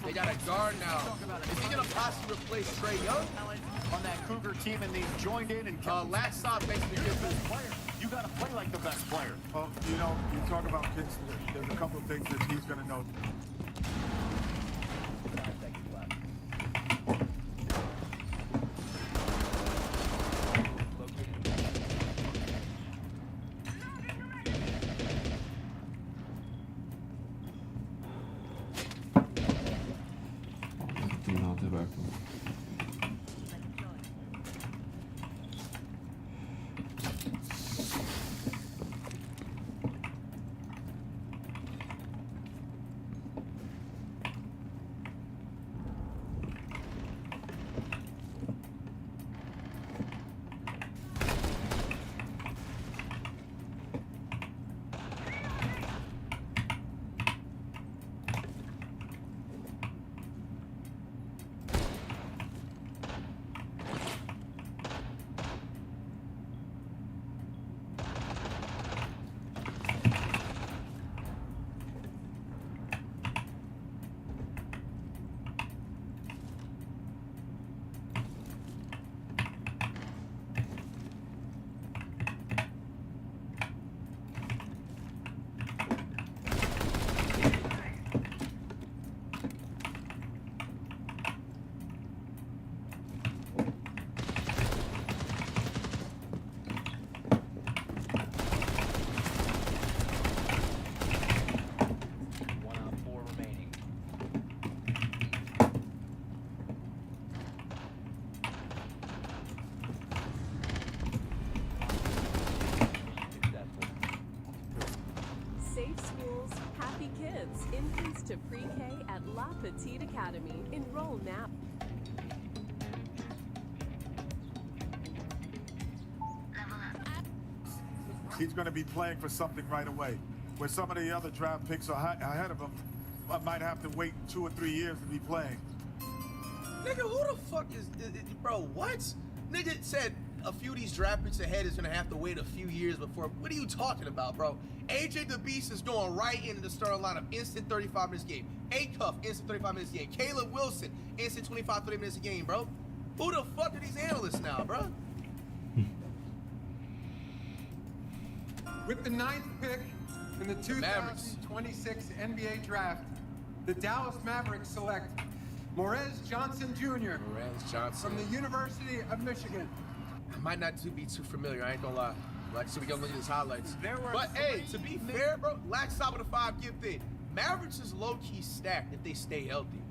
They got a guard now. Is he gonna possibly replace Trae Young? On that Cougar team, and they've joined in and last stop basically you're the best player. You gotta play like the best player. Well, you know, you talk about kids. There's a couple of things that he's gonna know. La Petite Academy. Enroll now. He's going to be playing for something right away. Where some of the other draft picks are ahead of him, I might have to wait 2 or 3 years to be playing. Nigga, who the fuck is bro, what? Nigga said a few of these draft picks ahead is gonna have to wait a few years before. What are you talking about, bro? AJ the Beast is going right into the starting lineup, instant 35 minutes a game. A-Cuff, instant 35 minutes a game. Caleb Wilson, instant 25, 30 minutes a game, bro. Who the fuck are these analysts now, bro? With the 9th pick in the 2026 NBA Draft, the Dallas Mavericks select Morez Johnson Jr. Morez Johnson. From the University of Michigan. I might not be too familiar, I ain't gonna lie. Like, so we gotta look at his highlights. But hey, to be fair, bro, last top of the 5 gifted. Mavericks is low-key stacked if they stay healthy.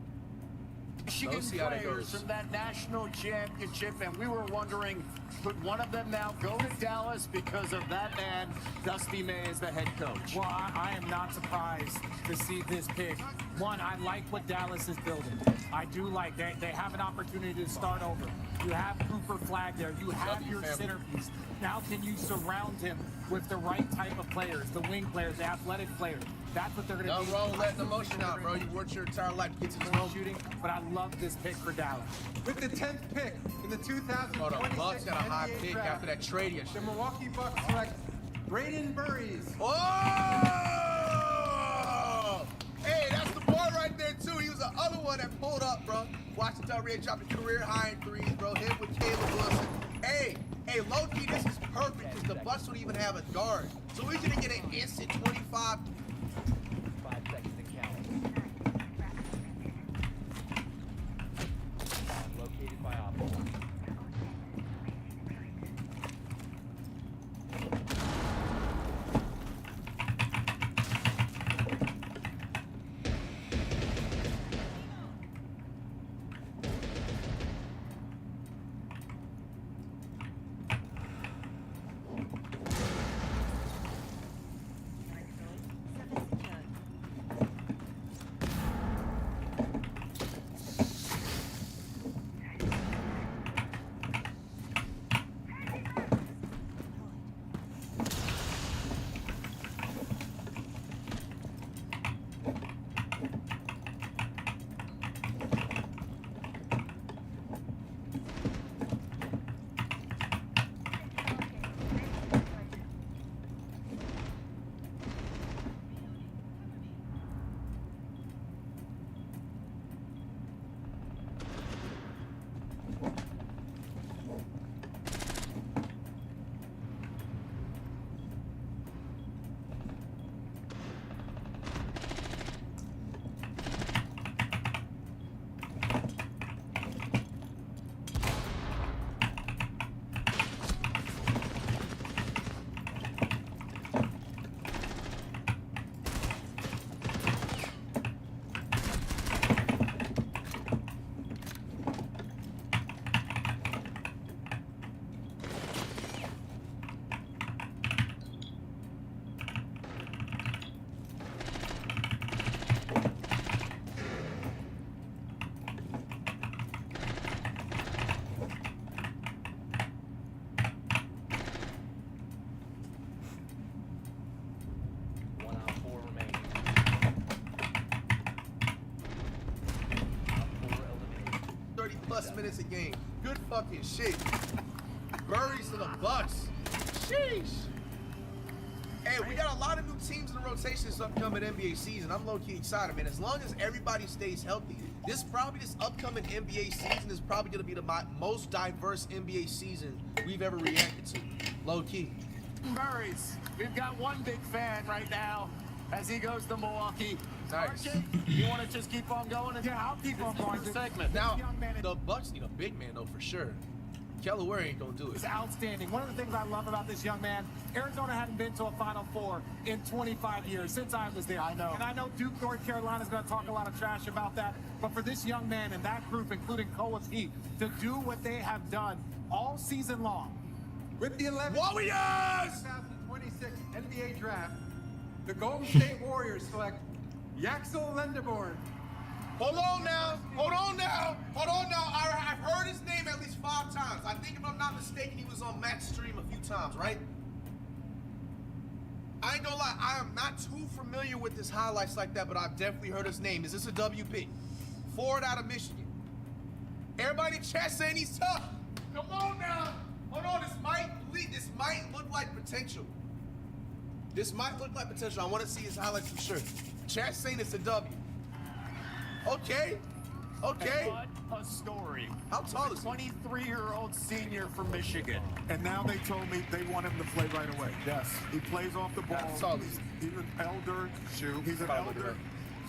Michigan players from that national championship, and we were wondering, could one of them now go to Dallas because of that man, Dusty May, as the head coach? Well, I am not surprised to see this pick. One, I like what Dallas is building. I do like they have an opportunity to start over. You have Cooper Flag there. You have your centerpiece. Now can you surround him with the right type of players, the wing players, the athletic players? That's what they're going to do. No, bro, letting the motion out, bro. You worked your entire life to get to this moment. Shooting, but I love this pick for Dallas. With the 10th pick in the 2026 Hold on, Bucks got a high NBA pick Draft, after that trade the yesterday. Milwaukee Bucks select Braden Burries. Oh! Hey, that's the boy right there, too. He was the other one that pulled up, bro. Washington Red dropped a career high in threes, bro. Hit with Caleb Wilson. Hey, low-key, this is perfect because the Bucks don't even have a guard. So we're going to get an instant 25. 5 seconds and counting. Located by optical. Minutes a game. Good fucking shit. Burries to the Bucks. Sheesh. Hey, we got a lot of new teams in the rotation this upcoming NBA season. I'm low-key excited, man. As long as everybody stays healthy, this upcoming NBA season is probably going to be the most diverse NBA season we've ever reacted to. Low-key. Burries, we've got one big fan right now as he goes to Milwaukee. Nice. RJ, you want to just keep on going? Yeah, I'll keep on going. Segment. Now, the Bucks need a big man, though, for sure. Kelly ain't gonna do it. It's outstanding. One of the things I love about this young man, Arizona hadn't been to a Final Four in 25 years, since I was there. I know. And I know Duke, North Carolina is going to talk a lot of trash about that. But for this young man and that group, including Coa's Heat, to do what they have done all season long. With the 11th Warriors! 2026 NBA Draft, the Golden State Warriors select Yaxel Lendeborn Hold on now. Hold on now. Hold on now. I've heard his name at least 5 times. I think if I'm not mistaken, he was on Matt's stream a few times, right? I ain't gonna lie, I am not too familiar with his highlights like that, but I've definitely heard his name. Is this a WP? Forward out of Michigan. Everybody in chat saying he's tough. Come on now. Hold on, this might look like potential. This might look like potential. I want to see his highlights for sure. Chat saying it's a W. Okay. Okay. What a story. How tall is he? 23-year-old senior from Michigan. And now they told me they want him to play right away. Yes, he plays off the ball. He's an elder. He's an elder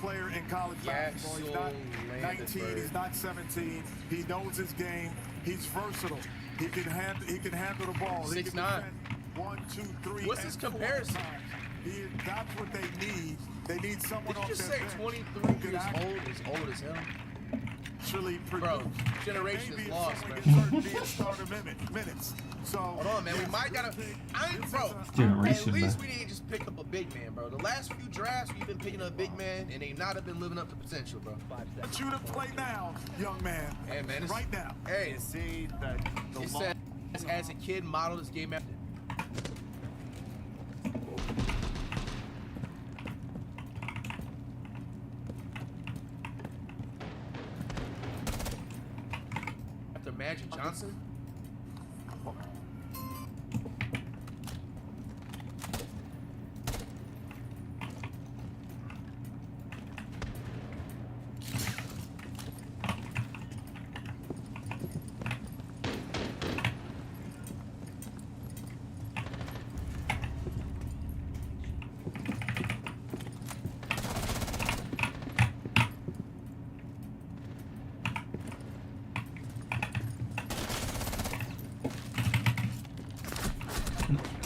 player in college basketball. He's not 19. He's not 17. He knows his game. He's versatile. He can handle the ball. 6'9". 1, 2, 3. What's his comparison? That's what they need. They need someone Did you off just their say bench. 23 years old is old as hell? Actually, bro, generation is lost, man. minutes. So hold on, man. We might gotta. Bro. Generation, at least man. we didn't just pick up a big man, bro. The last few drafts we've been picking up a big man, and they not have been living up to potential, bro. I want you to play now, young man. Hey, man. Right now. Hey, see that it says as a kid modeled this game after. Magic Johnson?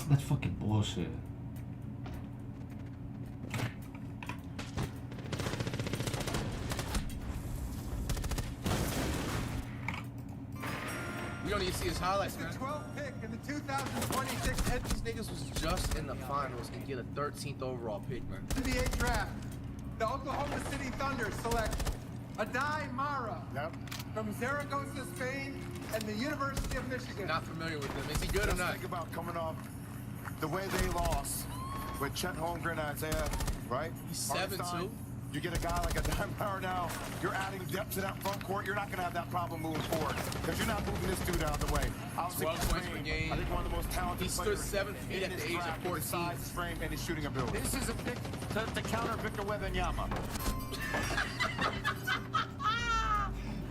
That's fucking bullshit. We don't even see his highlights, man. The 12th pick in the 2026 These niggas was just in the finals and get a 13th overall pick, man. NBA draft. The Oklahoma City Thunder select Adai Mara from Zaragoza, Spain, and the University of Michigan. Not familiar with him. Is he good or not? Think about coming off the way they lost with Chet Holmgren and Isaiah, right? He's 7'2". You get a guy like a Dime Power now, you're adding depth to that front court. You're not going to have that problem moving forward because you're not moving this dude out of the way. 12 points per game. I think one of the most talented He stood players 7 feet at the age of 14. Size, his frame, and his shooting ability. This is a pick to counter Victor Wembanyama.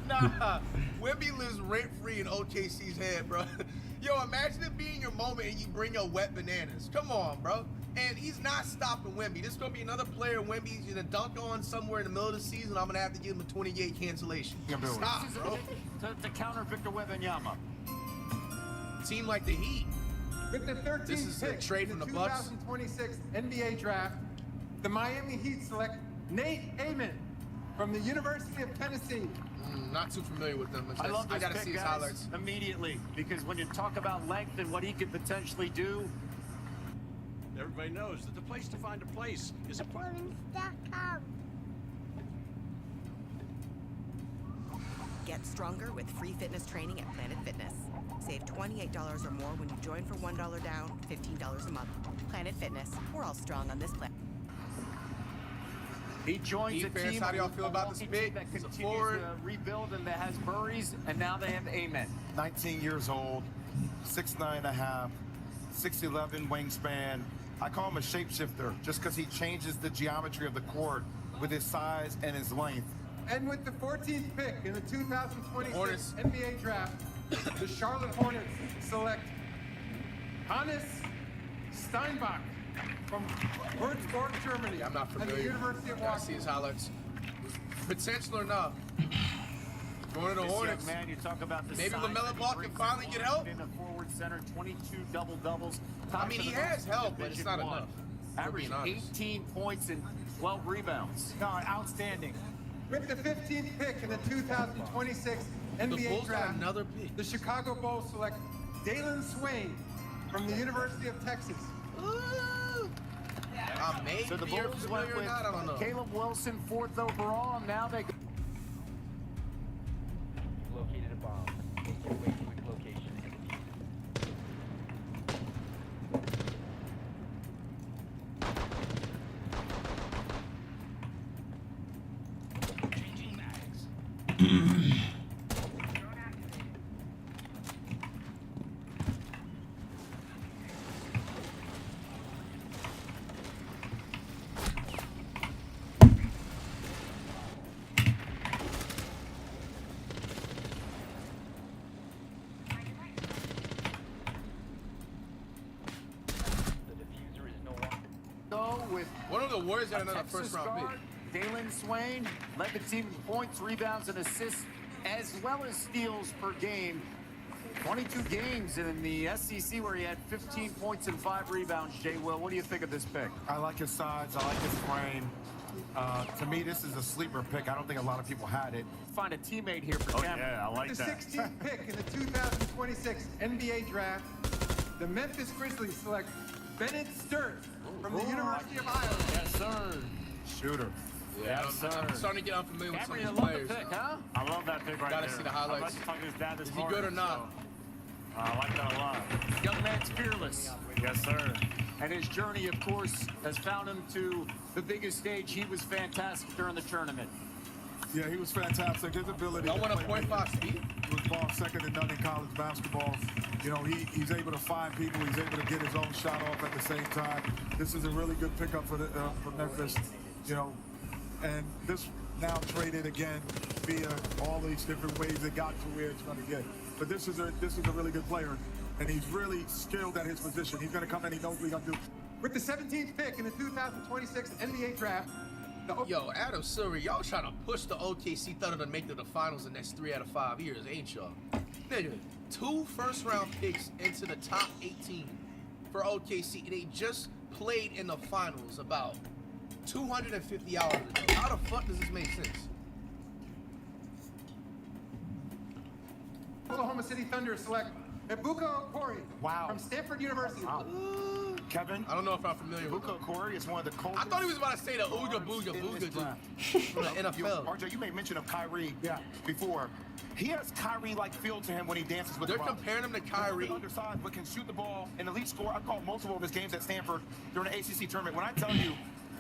Nah, Wemby lives rent-free in OKC's head, bro. Yo, imagine it being your moment and you bring your wet bananas. Come on, bro. And he's not stopping Wemby. This is going to be another player Wemby's going to dunk on somewhere in the middle of the season. I'm going to have to give him a 28 cancellation. Stop, bro. To counter Victor Wembanyama. Team like the Heat. With the 13th This is a pick trade in from the Bucks. 2026 NBA draft, the Miami Heat select Nate Amon from the University of Tennessee. Not too familiar with them. I love this I gotta pick, see his guys, highlights immediately, because when you talk about length and what he could potentially do, everybody knows that the place to find a place is a Get stronger with free fitness training at Planet Fitness. Save $28 or more when you join for $1 down, $15 a month. Planet Fitness, we're all strong on this planet. he joins a Defense, team. how do y'all feel about this pick? that He's a continues forward. to rebuild and that has Burries, and now they have Amen. 19 years old, 6'9.5", 6'11" wingspan. I call him a shapeshifter just because he changes the geometry of the court with his size and his length. And with the 14th pick in the 2026 NBA draft, the Charlotte Hornets select Hannes Steinbach from Würzburg, Germany. I'm not and the familiar. University of Gotta see his Washington. highlights. Potential or not? Going to the This Hornets. young man, you talk about the Maybe size LaMelo that he Ball can brings finally in get help. In a forward center, 22 double-doubles. I mean, he has help, but it's not enough. Averaged 18 points and 12 rebounds. No, outstanding. With the 15th pick in the 2026 NBA Bulls got draft, another pick. the Chicago Bulls select Dalen Swain from the University of Texas. Maybe So the you're Bulls familiar went or with not, I don't know. Caleb Wilson, 4th overall, and now they the Warriors got another first-round pick. Dalen Swain led the team in points, rebounds, and assists, as well as steals per game. 22 games in the SEC where he had 15 points and 5 rebounds. Jay Will, what do you think of this pick? I like his size. I like his frame. To me, this is a sleeper pick. I don't think a lot of people had it. Find a teammate here for Cam. Yeah, I like that. The 16th pick in the 2026 NBA draft, the Memphis Grizzlies select Bennett Sturt from the University of Iowa. Yes, sir. Shooter. Yeah, Yes, sir. I'm starting to get unfamiliar with some of Cameron, these you love players. the pick, huh? I love that pick right Gotta there. see the highlights. I like to talk to his dad this Is he morning, good or not? so, I like that a lot. Young man's fearless. Yes, sir. And his journey, of course, has found him to the biggest stage. He was fantastic during the tournament. Yeah, he was fantastic. His ability. Y'all want a .5 speed? He was ball second to none in college basketball. You know, he's able to find people. He's able to get his own shot off at the same time. This is a really good pickup for Memphis. You know, and this now traded again via all these different ways it got to where it's going to get. But this is a really good player, and he's really skilled at his position. He's going to come in. He knows what he's going to do. With the 17th pick in the 2026 NBA draft, Yo, Adam Silver, y'all trying to push the OKC Thunder to make it to the finals the next 3 out of 5 years, ain't y'all? Nigga, 2 first-round picks into the top 18 for OKC, and they just played in the finals about 250 hours ago. How the fuck does this make sense? Oklahoma City Thunder select Ebuka Okori from Stanford University. Kevin? I don't know if I'm familiar with Ebuka Okori is one of the coldest. I thought he was about to say the Ooga Booga Booga dude from the NFL. RJ, you made mention of Kyrie before. He has Kyrie-like feel to him when he dances with They're the ball. comparing him to Kyrie. Undersized, but can shoot the ball. An elite scorer. I called multiple of his games at Stanford during the ACC tournament. When I tell you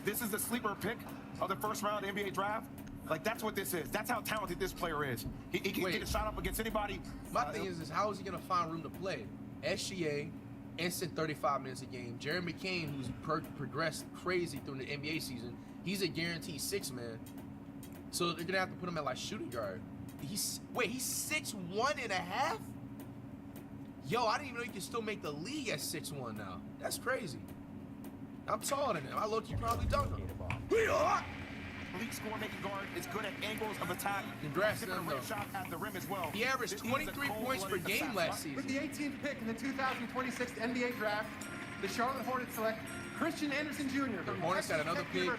this is the sleeper pick of the first round of the NBA draft, like, that's what this is. That's how talented this player is. He can get a shot up against anybody. My thing is how is he going to find room to play? SGA, instant 35 minutes a game. Jerry McCain, who's progressed crazy through the NBA season, he's a guaranteed 6-man. So they're going to have to put him at, like, shooting guard. He's 6'1.5"? Yo, I didn't even know you could still make the league at 6'1" now. That's crazy. I'm taller than him. I low-key probably dunk him. Elite score making guard is good at angles of attack. Congrats to him, though. Shot at the rim as well. He averaged 23 points per game last season. With the 18th pick in the 2026 NBA draft, the Charlotte Hornets select Christian Anderson Jr. The Hornets got another pick.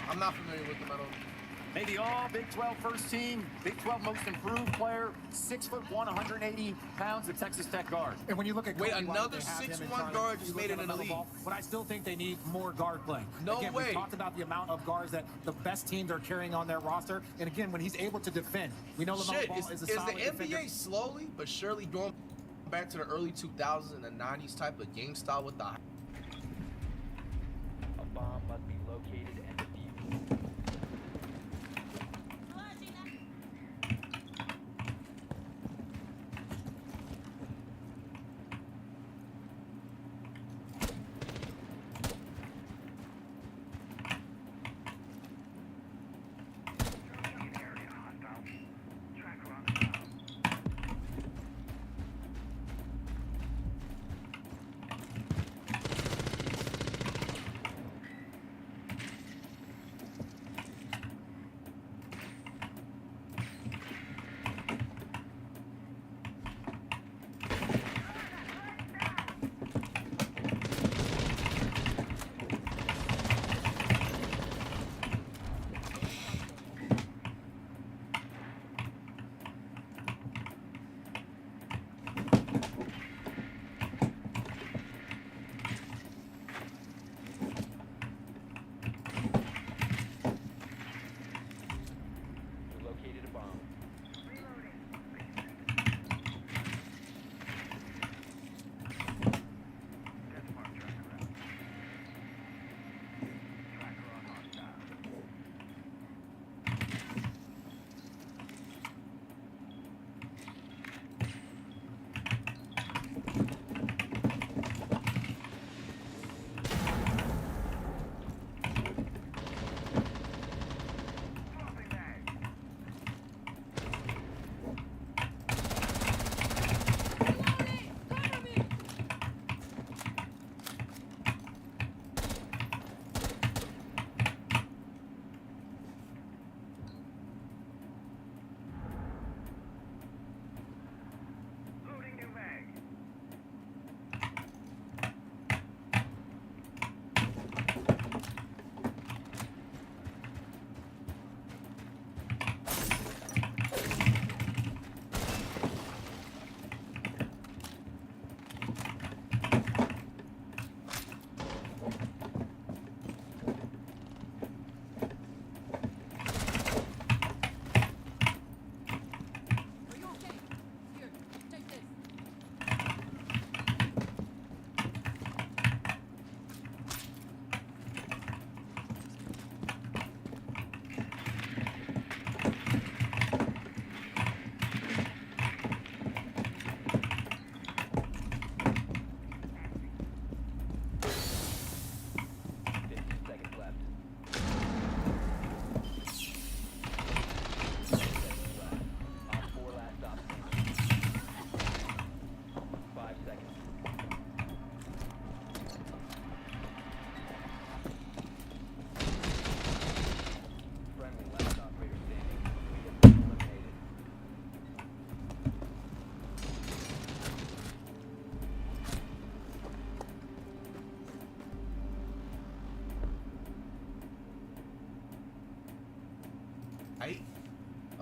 I'm not familiar with them at all. Maybe all Big 12 first team, Big 12 most improved player, 6'1", 180 pounds of Texas Tech guard. And when you look at Wait, Kobe White, another they have him in 6'1" Charlotte. guard You just look made at it in the LaMelo league. Ball, but I still think they need more guard play. No again, way. We talked about the amount of guards that the best teams are carrying on their roster. And again, when he's able to defend, we know LaMelo Shit, Ball is a solid the defender. NBA slowly but surely going back to the early 2000s and the 90s type of game style with the... A bomb must be located and defused.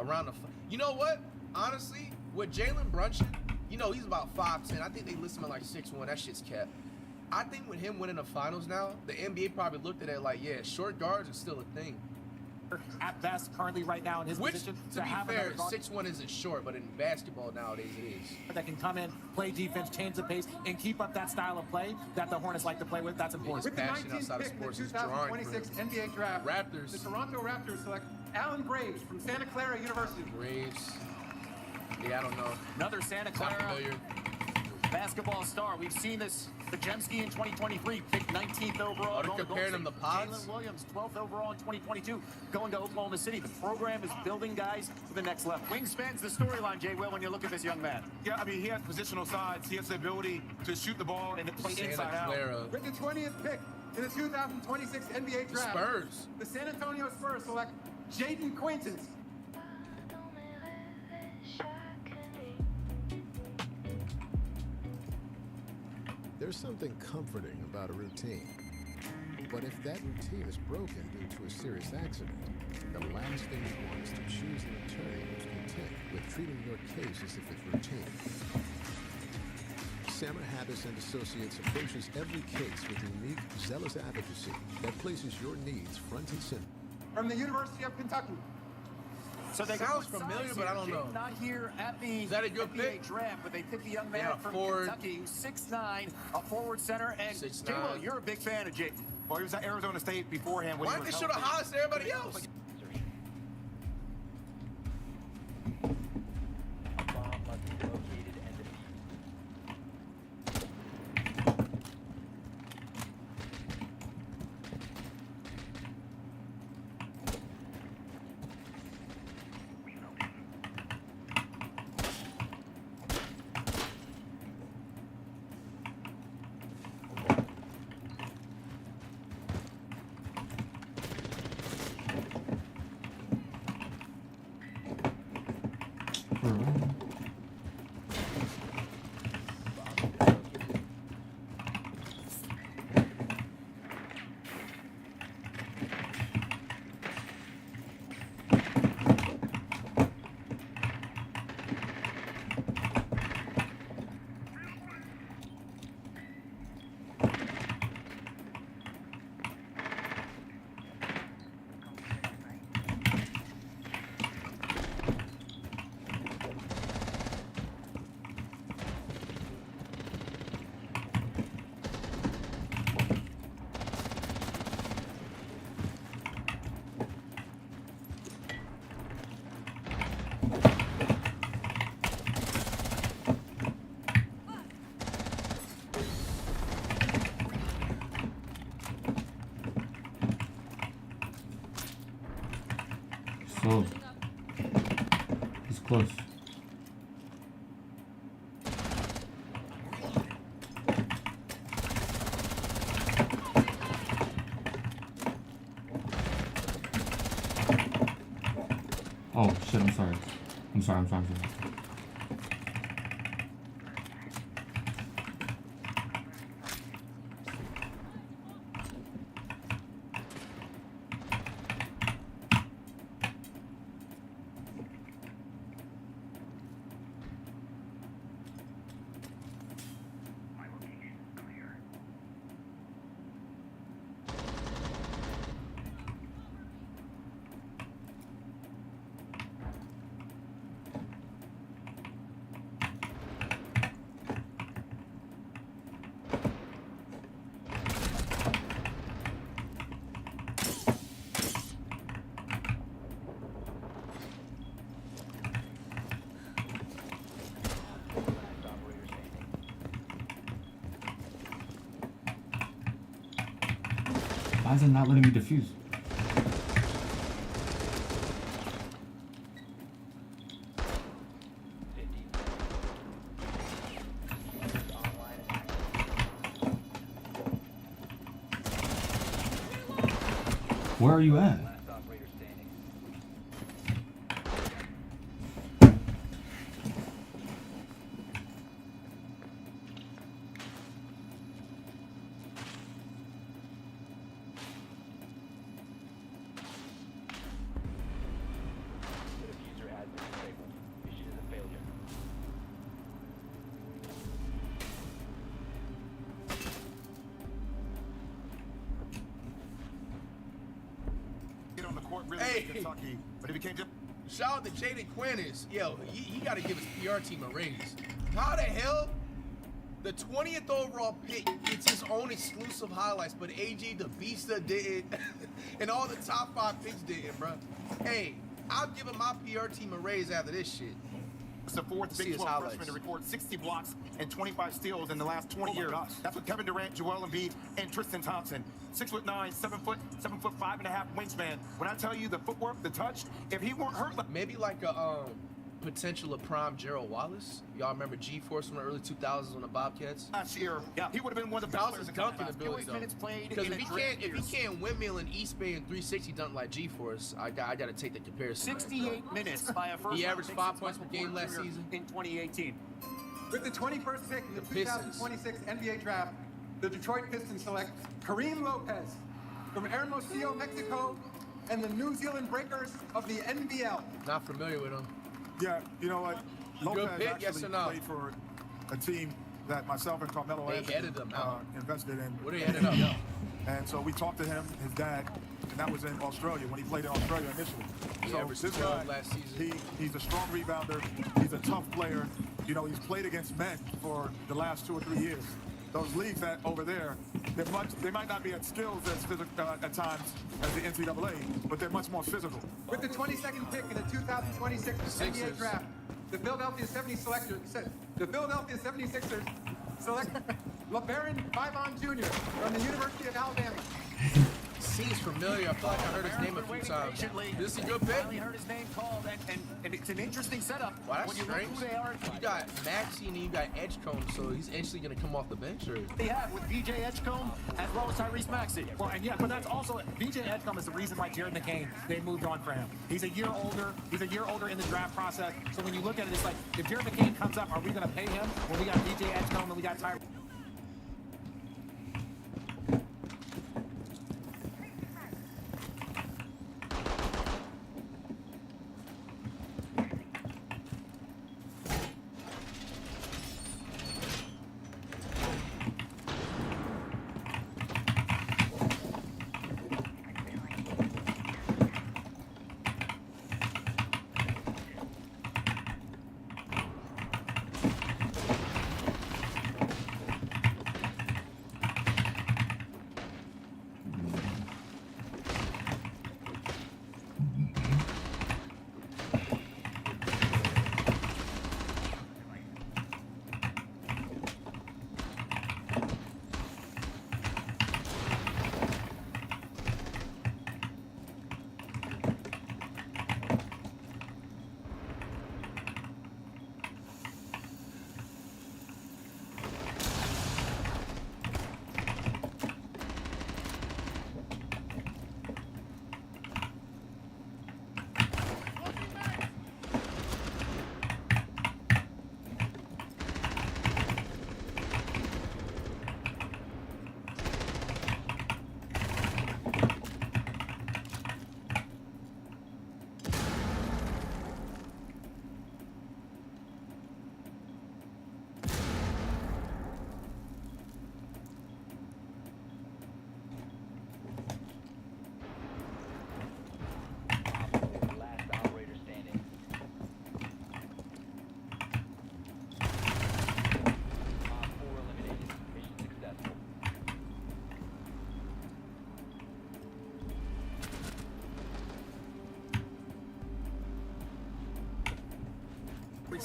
around the. You know what? Honestly, with Jalen Brunson, you know he's about 5'10". I think they list him at like 6'1". That shit's kept. I think with him winning the finals now, the NBA probably looked at it like, yeah, short guards are still a thing. At best, currently right now in his position, to be fair, 6'1" isn't short, but in basketball nowadays it is. That can come in, play defense, change the pace, and keep up that style of play that the Hornets like to play with. That's important. With the 19th pick in the 2026 NBA Draft, Raptors. The Toronto Raptors select Alan Graves from Santa Clara University. Graves. Yeah, I don't know. Another Santa Clara basketball star. We've seen this. Pajemski in 2023 picked 19th overall. They're comparing them to Pods. Jalen Williams, 12th overall in 2022, going to Oklahoma City. The program is building guys to the next level. Wingspan's the storyline, Jay Will, when you look at this young man. Yeah, I mean, he has positional sides. He has the ability to shoot the ball and to play inside out. With the 20th pick in the 2026 NBA Draft, Spurs. The San Antonio Spurs select Jaden Quaintance. There's something comforting about a routine. But if that routine is broken due to a serious accident, the last thing you want is to choose an attorney who's content with treating your case as if it's routine. Samra Habis and Associates approaches every case with unique, zealous advocacy that places your needs front and center. From the University of Kentucky. So they sounds familiar, but I don't know. Not here at the Is that a good NBA pick? draft, but they picked the young man from Kentucky, 6'9", a forward center, and Jay Will, you're a big fan of Jay. Well, he was at Arizona State beforehand. Why didn't they show the highlights to everybody else? So, he's close. Oh shit, I'm sorry. I'm sorry. Why is it not letting me defuse? Where are you at? sport really Hey. is Kentucky, but it became just. Shout out to Jaden Quinnis. Yo, he got to give his PR team a raise. How the hell the 20th overall pick gets his own exclusive highlights, but AG the Beasta didn't, and all the top 5 picks didn't, bro? Hey, I'll give him my PR team a raise after this shit. It's the fourth Big 12 freshman to record 60 blocks and 25 steals in the last 20 years. That's with Kevin Durant, Joel Embiid, and Tristan Thompson. 6'9", 7 foot, 5.5 wingspan. When I tell you the footwork, the touch, if he weren't hurt, maybe like a potential of prime Gerald Wallace. Y'all remember G-Force from the early 2000s on the Bobcats? Last year, yeah, he would have been one of the best players in dunking college ability basketball. though. Because if he can't windmill and East Bay and 360 dunk like G-Force, I got to take the comparison. 68 minutes by a first. He averaged 5 points per game last season in 2018. With the 21st pick in the 2026 NBA draft, the Detroit Pistons select Kareem Lopez from Hermosillo, Mexico, and the New Zealand Breakers of the NBL. Not familiar with him. Yeah, you know what? Lopez pick, actually yes or no? played for a team that myself and Carmelo They Anthony headed them out. invested in. What they headed up? And so we talked to him, his dad, and that was in Australia when he played in Australia initially. He So averaged this 12 guy, last season. he's a strong rebounder. He's a tough player. You know, he's played against men for the last 2 or 3 years. Those leagues that over there, they might not be at skills as physical at times as the NCAA, but they're much more physical. With the 22nd pick in the 2026 NBA draft, the Philadelphia 76ers select LeBaron Bivon Jr. from the University of Alabama. Seems familiar. I feel like I heard his name a few times. This is a good pick. Finally heard his name called, and it's an interesting setup. Wow, that's when you strange. look who they are. You got Maxey and you got Edgecombe, so he's instantly going to come off the bench. Or? They have with BJ Edgecombe as well as Tyrese Maxey. Well, and yeah, but that's also BJ Edgecombe is the reason why Jared McCain, they moved on for him. He's a year older. He's a year older in the draft process. So when you look at it, it's like if Jared McCain comes up, are we going to pay him? Well, we got BJ Edgecombe and we got Tyrese.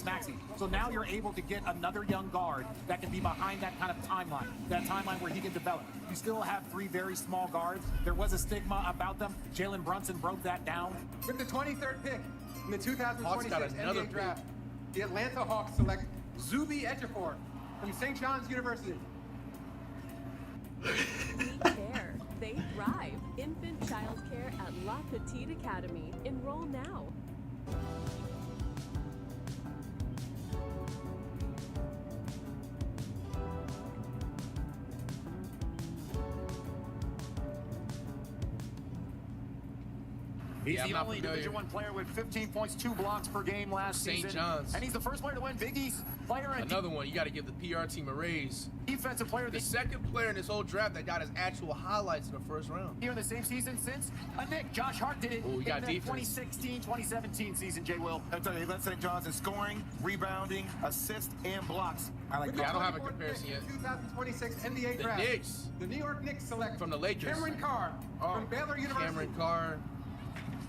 Maxey. So now you're able to get another young guard that can be behind that kind of timeline, that timeline where he can develop. You still have 3 very small guards. There was a stigma about them. Jalen Brunson broke that down. With the 23rd pick in the 2026 NBA draft, the Atlanta Hawks select Zuby Ejiofor from St. John's University. We care. They thrive. Infant child care at La Petite Academy. Enroll now. He's the only Division I player with 15 points, 2 blocks per game last season. St. John's. And he's the first player to win Big East Player and Another one, you got to give the PR team a raise. defensive player of The second player in this whole draft that got his actual highlights in the first round. here in the same season since Nick. Josh Hart did it Oh, we got in the defense. 2016-2017 season, J. Will. I'll tell you, let's St. John's in scoring, rebounding, assists, and blocks. I like Yeah, I that. don't have a 24th comparison pick yet. in the 2026 NBA The draft. Knicks. The New York Knicks select From the Lakers. Cameron Carr from Baylor University. Cameron Carr.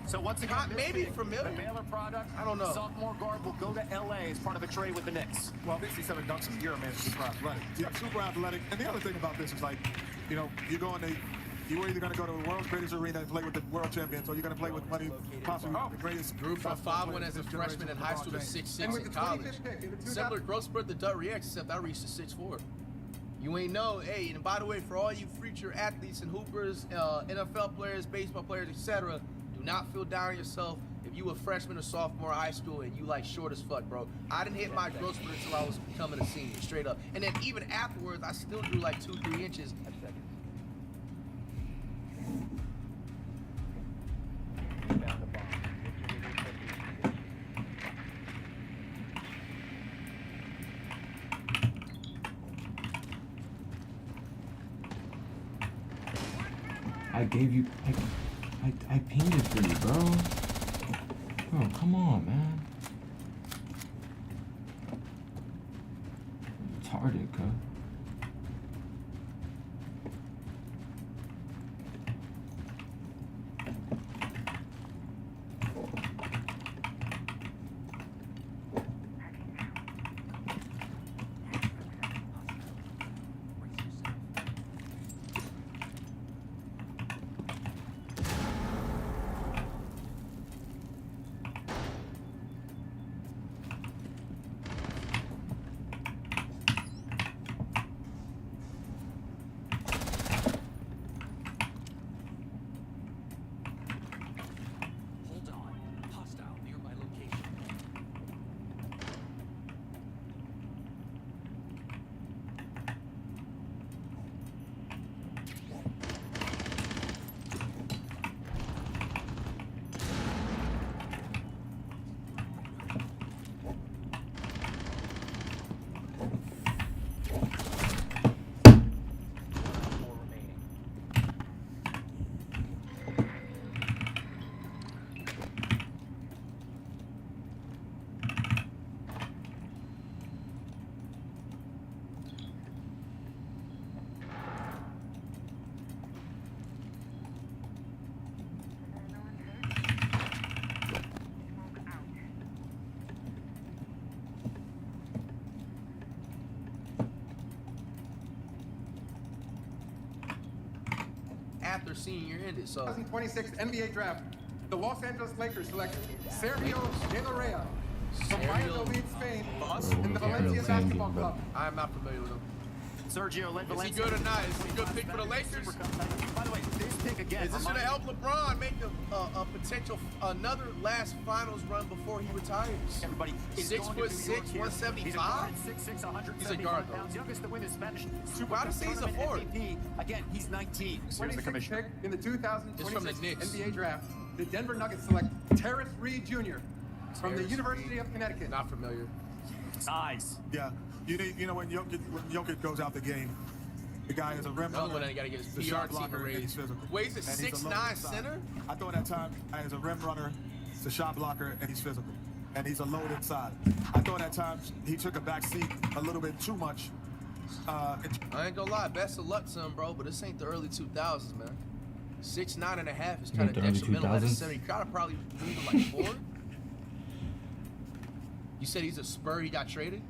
So once again, this Maybe pick, familiar. the Baylor product, I don't know. sophomore guard will go to LA as part of a trade with the Knicks. Well, 67 dunks a year, man, super athletic. Yeah, super athletic. And the other thing about this is like, you know, you're either going to go to the world's greatest arena and play with the world champions, or you're going to play with possibly the greatest. Grew from basketball 5'1" players as a of this freshman in generation, high LeBron school to James. 6'6" And with in the college. 25th pick in the Similar growth spurt to Dut Reacts, except I reached a 6'4". You ain't know. Hey, and by the way, for all you future athletes and hoopers, NFL players, baseball players, etc., do not feel down on yourself. If you a freshman or sophomore in high school and you like short as fuck, bro, I didn't hit my growth spurt until I was becoming a senior, straight up. And then even afterwards, I still grew like 2-3 inches. I gave you. I pinged it for you, bro. Bro, come on, man. Retarded, cuz. After senior year ended, so 2026 NBA draft. The Los Angeles Lakers select Sergio De La Reyes from Valladolid, Spain, in the Valencia Basketball Club. I am not familiar with him. Sergio led Is he Valencia. good or not? Is he a good pick for the Lakers? By the way, this pick again. Is this going to help LeBron make a potential another last finals run before he retires? Everybody, 6'6", 175. He's a guard, 6'6", 175 He's a guard, though. pounds, youngest to win the Spanish Super Why does he say he's a Tournament forward? MVP. Again, he's 19. Here's the 26th commissioner. pick in the It's from the 2026 Knicks. NBA draft. The Denver Nuggets select Terrence Reed Jr. from the Terrence University of Connecticut. Not familiar. Size. Yeah, you know when Jokic goes out the game, the guy is a rim Another runner. one that got to get his the PR shot team blocker, and he's raised. physical. Wait, he's a And he's 6'9" low inside. center? I thought at time as a rim runner, he's a shot blocker, and he's physical. And he's a load inside. I thought at times he took a back seat a little bit too much. I ain't gonna lie, best of luck to him, bro, but this ain't the early 2000s, man. 6'9.5" is kind of the early detrimental at a 2000s? center. You gotta probably move to like 4. You said he's a Spur, he got traded?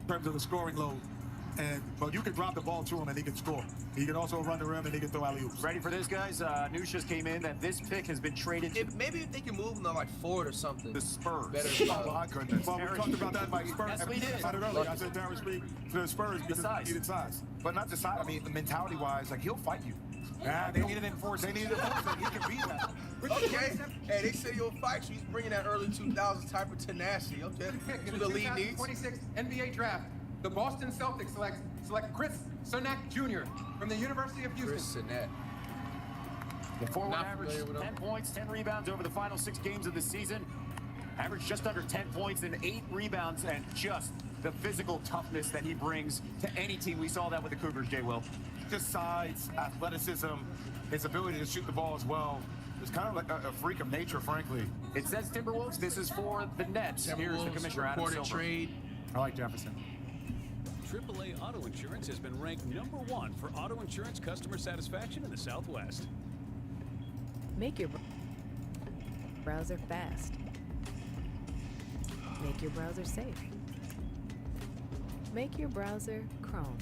In terms of the scoring load. But you can drop the ball to him and he can score. He can also run the rim and he can throw alley-oops. Ready for this, guys? News just came in that this pick has been traded to Maybe if they can move him to like forward or something. the Spurs. Better. Oh my goodness. Well, we talked about that by Spurs. Yes, we did. I said earlier. I said Darren Speed to the Spurs because size. he needed size. But not the size. I mean, mentality-wise, like he'll fight you. Yeah, They needed enforcement. They needed enforcement. He can beat that. Okay. Hey, they say he'll fight you. He's bringing that early 2000s type of tenacity. Okay. Pick in To the the league needs. 2026 NBA draft. The Boston Celtics select Chris Sonak Jr. from the University of Houston. Chris Sinet. The forward Not averaged familiar with him. 10 points, 10 rebounds over the final 6 games of the season. Averaged just under 10 points and 8 rebounds, and just the physical toughness that he brings to any team. We saw that with the Cougars, Jay Will. Just size, athleticism, his ability to shoot the ball as well. It's kind of like a freak of nature, frankly. It says Timberwolves. This is for the Nets. Here's the commissioner, Adam Silver. Trade. I like Jefferson. AAA Auto Insurance has been ranked #1 for auto insurance customer satisfaction in the Southwest. Make your browser fast. Make your browser safe. Make your browser Chrome.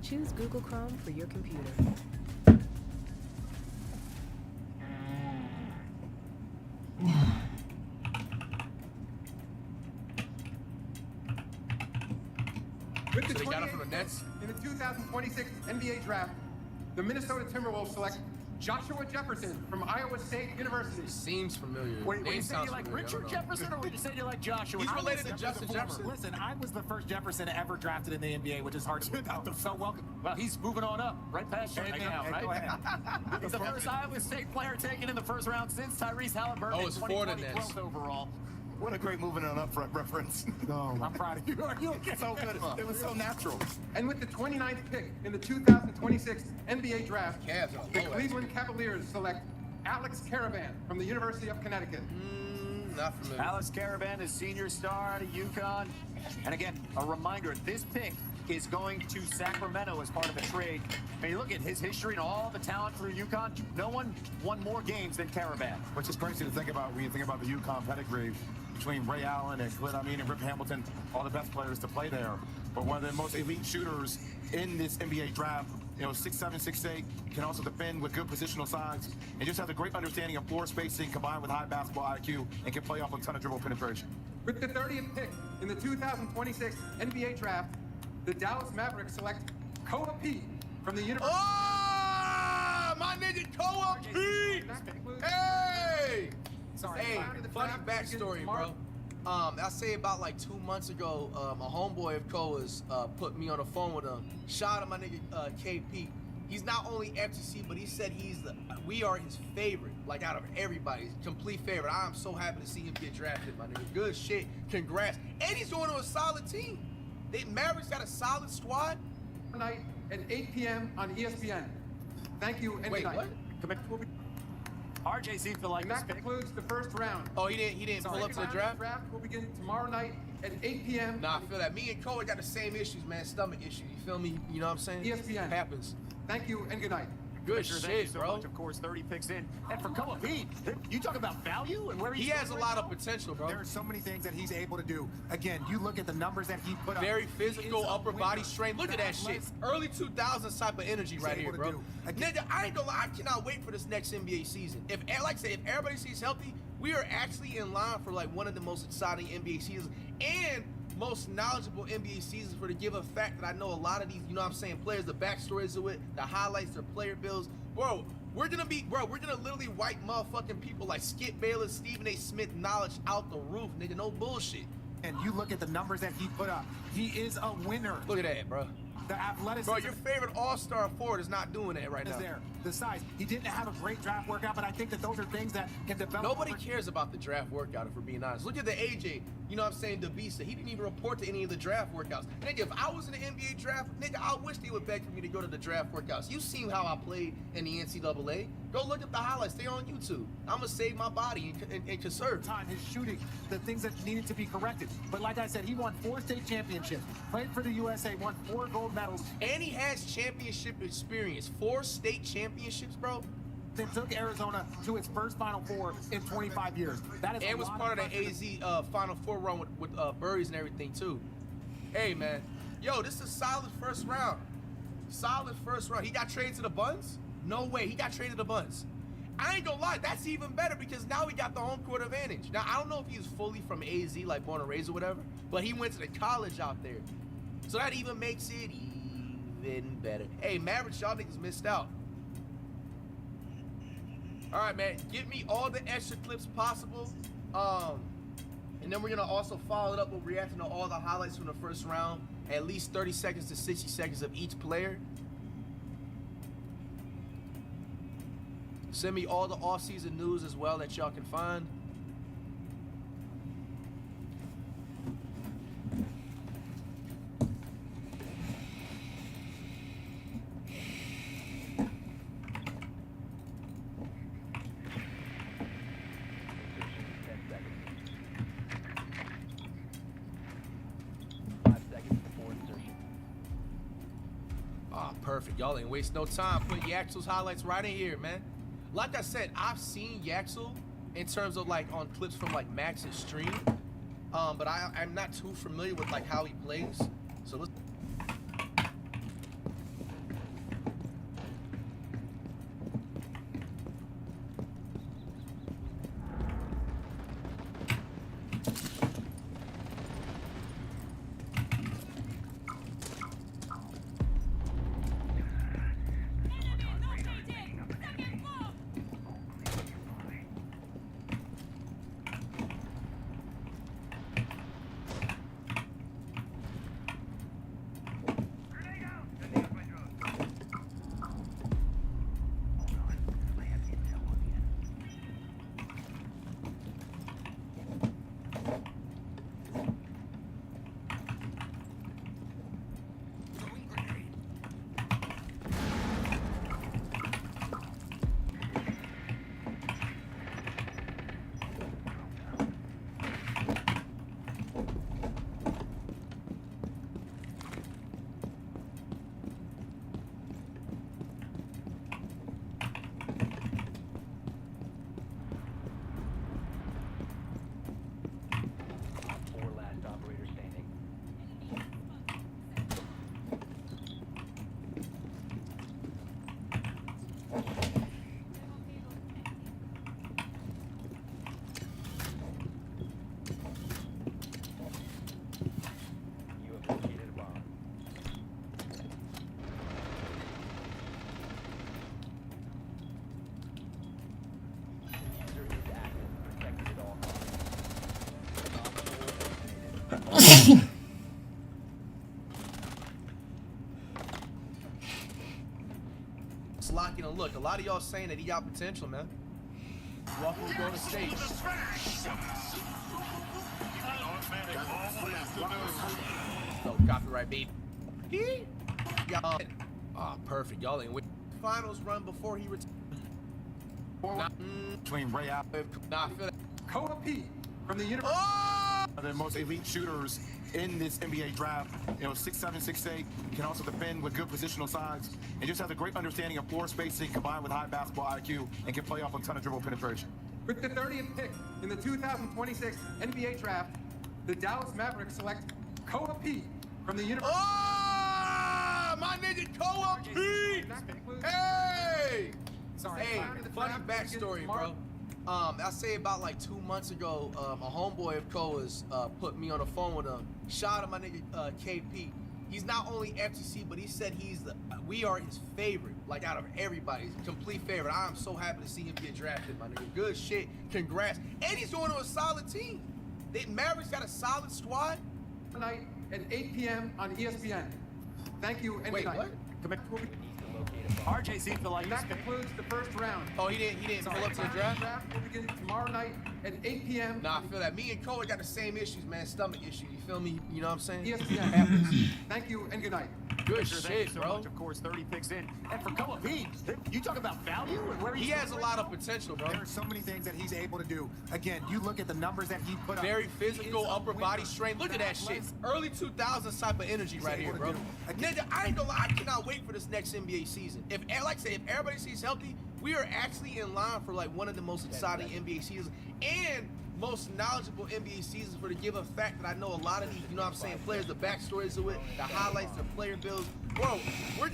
Choose Google Chrome for your computer. With the So they got it 28th from the Nets? In the 2026 NBA Draft, the Minnesota Timberwolves select Joshua Jefferson from Iowa State University. Seems familiar. Wait, you say you like Richard Jefferson, or you say you like Joshua? He's related to Justin Jefferson. Listen, I was the first Jefferson ever drafted in the NBA, which is hard to believe. So welcome. Well, he's moving on up, right past you right now, right? Go ahead. He's the first Iowa State player taken in the first round since Tyrese Halliburton in it's for the 2020, Nets. 12th overall. What a great moving on up front reference. No, I'm proud of you. So good. It was so natural. And with the 29th pick in the 2026 NBA Draft, Cavs are the low, Cleveland Cavaliers select Alex Caravan from the University of Connecticut. Not familiar. Alex Caravan is senior star out of UConn. And again, a reminder, this pick is going to Sacramento as part of a trade. I mean, look at his history and all the talent through UConn. No one won more games than Caravan. Which is crazy to think about when you think about the UConn pedigree between Ray Allen and Clint Amine and Rip Hamilton, all the best players to play there. But one of the most elite shooters in this NBA draft, 6'7", 6'8", can also defend with good positional size, and just has a great understanding of floor spacing combined with high basketball IQ, and can play off a ton of dribble penetration. With the 30th pick in the 2026 NBA Draft, the Dallas Mavericks select Koa P from the University. Oh, my nigga Koa P. Hey. Hey, funny backstory, bro. I say about like 2 months ago, a homeboy of Koa's put me on the phone with him. Shout out to my nigga KP. He's not only FTC, but he said we are his favorite, like out of everybody, complete favorite. I'm so happy to see him get drafted, my nigga. Good shit. Congrats. And he's going to a solid team. Mavericks got a solid squad. Tonight at 8 p.m. on ESPN. Thank you and Wait, good night. what? RJ seems to like And this that pick. concludes the first round. Oh, he didn't pull up to the draft? The draft will begin tomorrow night at 8 p.m. Nah, I feel that. Me and Koa got the same issues, man. Stomach issues. You feel me? You know what I'm saying? ESPN. Happens. Thank you and good night. Good Commissioner, thank you shit, so bro. much. Of course, 30 picks in. And for Koa Pete, you talk about value and where He has a lot of potential, bro. There are so many things that he's able to do. Again, you look at the numbers that he put up. Very physical, He is a upper body winner. strength. Look at that shit. Early 2000s type of energy right here, bro. Nigga, I ain't gonna lie. I cannot wait for this next NBA season. If, like I say, if everybody stays healthy, we are actually in line for like one of the most exciting NBA seasons and most knowledgeable NBA seasons, for the given fact that I know a lot of these, you know what I'm saying, players, the backstories of it, the highlights, their player builds. Bro, we're gonna literally wipe motherfucking people like Skip Bayless, Stephen A. Smith knowledge out the roof, nigga. No bullshit. And you look at the numbers that he put up. He is a winner. Look at that, bro. The athleticism. Bro, your favorite all-star forward is not doing that right now. There. The size. He didn't have a great draft workout, but I think that those are things that can develop. Nobody cares about the draft workout, if we're being honest. Look at the AJ, you know what I'm saying, DeVisa. He didn't even report to any of the draft workouts. Nigga, if I was in the NBA draft, nigga, I wish they would beg for me to go to the draft workouts. You seen how I played in the NCAA. Go look at the highlights. They're on YouTube. I'm going to save my body and conserve. Time, his shooting, the things that needed to be corrected. But like I said, he won 4 state championships, played for the USA, won 4 gold medals. And he has championship experience. 4 state championships, bro. That took Arizona to its first Final Four in 25 years. That is and was part of the AZ Final Four run with Burries and everything, too. Hey, man. Yo, this is a solid first round. Solid first round. He got traded to the Buns? No way. He got traded to the Buns. I ain't gonna lie. That's even better because now we got the home court advantage. Now, I don't know if he was fully from AZ, like born and raised or whatever, but he went to the college out there. So that even makes it even better. Hey, Mavericks, y'all niggas missed out. All right, man. Give me all the extra clips possible. And then we're going to also follow it up with reacting to all the highlights from the first round. At least 30 seconds to 60 seconds of each player. Send me all the off-season news as well that y'all can find. perfect. Y'all ain't waste no time. Put Yaxel's highlights right in here, man. Like I said, I've seen Yaxel in terms of like on clips from like Max's stream, but I'm not too familiar with like how he plays. So let's. Locking a look. A lot of y'all saying that he got potential, man. Welcome to Golden State. No copyright, baby. Y'all. Oh, perfect. Y'all ain't win. Finals run before he retired. Between Ray Allen. Nah, I feel that. Koa P from the University. The most elite shooters in this NBA draft. You know, 6'7", 6'8", can also defend with good positional size, and just has a great understanding of floor spacing combined with high basketball IQ, and can play off a ton of dribble penetration. With the 30th pick in the 2026 NBA draft, the Dallas Mavericks select Koa P from the University. Oh, my nigga Koa P. Hey. Sorry. Hey, funny backstory, bro. I say about like 2 months ago, a homeboy of Koa's put me on the phone with him. Shout out my nigga KP. He's not only FTC, but he said we are his favorite, like out of everybody, complete favorite. I am so happy to see him get drafted, my nigga. Good shit. Congrats. And he's going to a solid team. The Mavericks got a solid squad. Tonight at 8 p.m. on ESPN. Thank you and Wait, good night. what? RJ seems to like that concludes the first round. Oh, he didn't pull up to the draft? Will begin tomorrow night at 8 p.m. Nah, I feel that. Me and Koa got the same issues, man. Stomach issues. You feel me? You know what I'm saying? ESPN. Thank you and good night. Good Thank shit, you so bro. much. Of course, 30 picks in. And for Koa P, you talk about value and where He has a lot of potential, bro. There are so many things that he's able to do. Again, you look at the numbers that he put up. Very physical, upper body strength. Look at that shit. Early 2000s type of energy right here, bro. Nigga, I ain't gonna lie. I cannot wait for this next NBA season. If, like I say, if everybody stays healthy, we are actually in line for like one of the most exciting NBA seasons and most knowledgeable NBA seasons, for the given fact that I know a lot of these, you know what I'm saying, players, the backstories of it, the highlights, the player builds. Bro, we're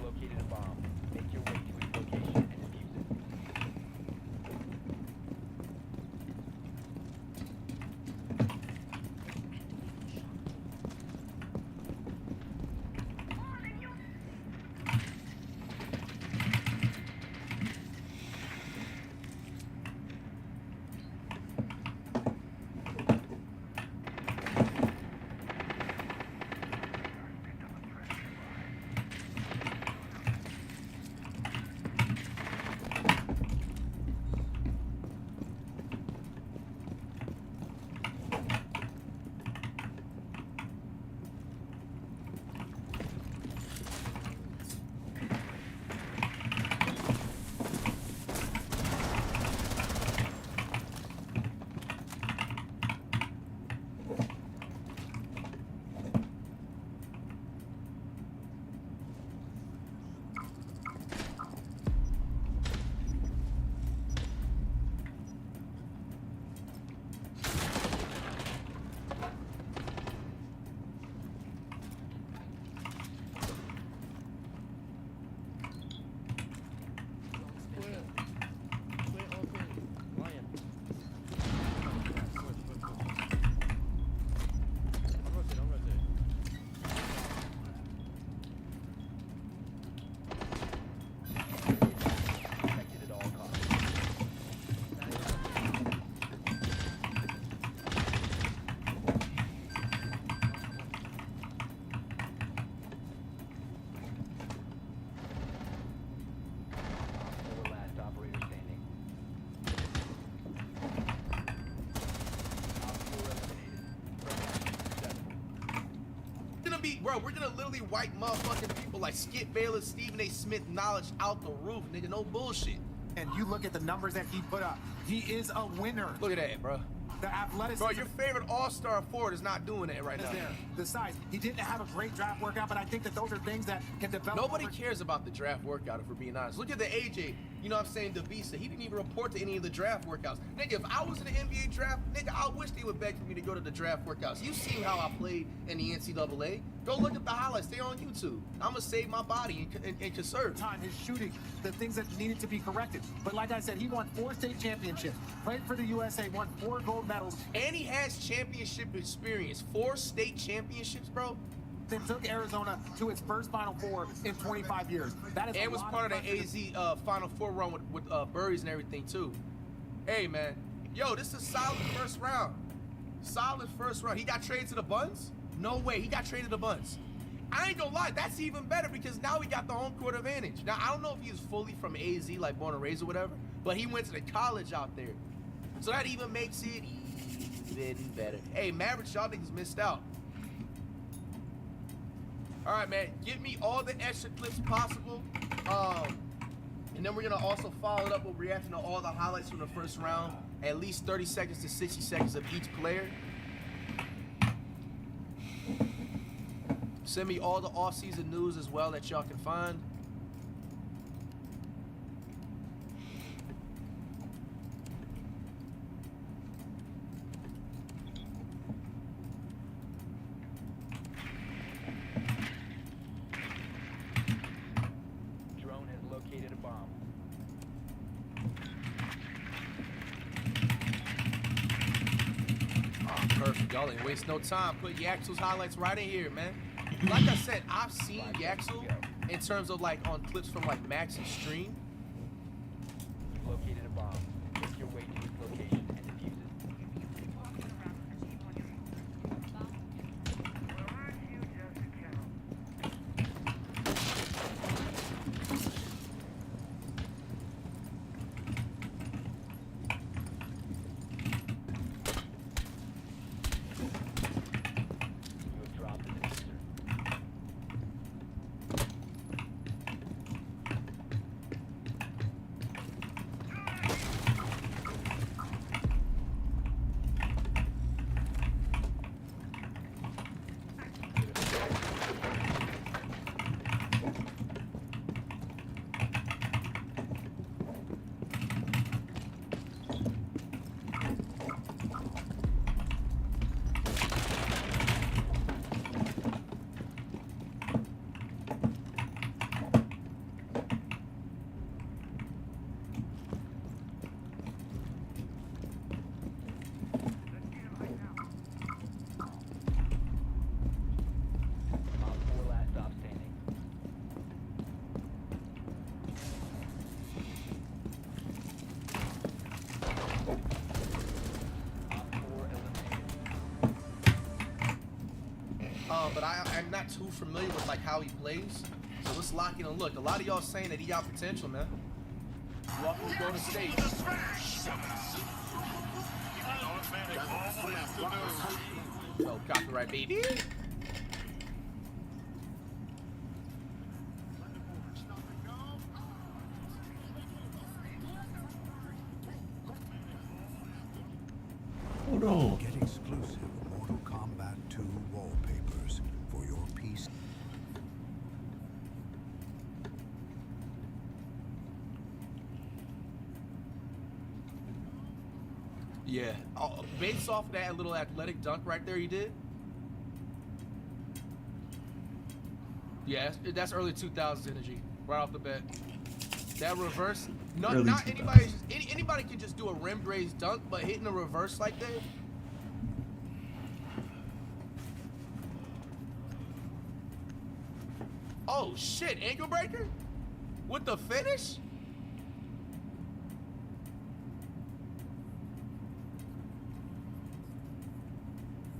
located a bomb. Make your way to its location and defuse it. Bro, we're gonna literally wipe motherfucking people like Skip Bayless, Stephen A. Smith knowledge out the roof, nigga. No bullshit. And you look at the numbers that he put up. He is a winner. Look at that, bro. The athleticism. Bro, your favorite all-star forward is not doing that right now. There. The size. He didn't have a great draft workout, but I think that those are things that can develop. Nobody cares about the draft workout, if we're being honest. Look at the AJ, you know what I'm saying, Davisa. He didn't even report to any of the draft workouts. Nigga, if I was in the NBA draft, nigga, I wish they would beg for me to go to the draft workouts. You see how I played in the NCAA. Go look at the highlights. Stay on YouTube. I'm going to save my body and conserve. Time, his shooting, the things that needed to be corrected. But like I said, he won 4 state championships, played for the USA, won 4 gold medals. And he has championship experience. 4 state championships, bro. Then took Arizona to its first Final Four in 25 years. That is and was part of the AZ Final Four run with Burries and everything, too. Hey, man. Yo, this is a solid first round. Solid first round. He got traded to the Buns? No way. He got traded to the Buns. I ain't gonna lie. That's even better because now we got the home court advantage. Now, I don't know if he was fully from AZ, like born and raised or whatever, but he went to the college out there. So that even makes it even better. Hey, Mavericks, y'all niggas missed out. All right, man. Give me all the extra clips possible. And then we're going to also follow it up with reacting to all the highlights from the first round. At least 30 seconds to 60 seconds of each player. Send me all the off-season news as well that y'all can find. Drone has located a bomb. Oh, perfect. Y'all ain't waste no time. Put Yaxel's highlights right in here, man. Like I said, I've seen Yaxel in terms of like on clips from like Max's stream. You've located a bomb. Make your way to its location and defuse it. You have dropped the diffuser. Op 4 last stop standing. Op 4 eliminated. But I'm not too familiar with like how he plays. So let's lock in and look. A lot of y'all saying that he got potential, man. Welcome to Golden State. So copyright, baby. Hold on. Get exclusive Mortal Kombat 2 wallpapers for your PC. Yeah. Based off of that little athletic dunk right there he did. Yeah, that's early 2000s energy. Right off the bat. That reverse. Early Not 2000s. anybody can just do a rim raised dunk, but hitting a reverse like that. Oh shit, ankle breaker? With the finish?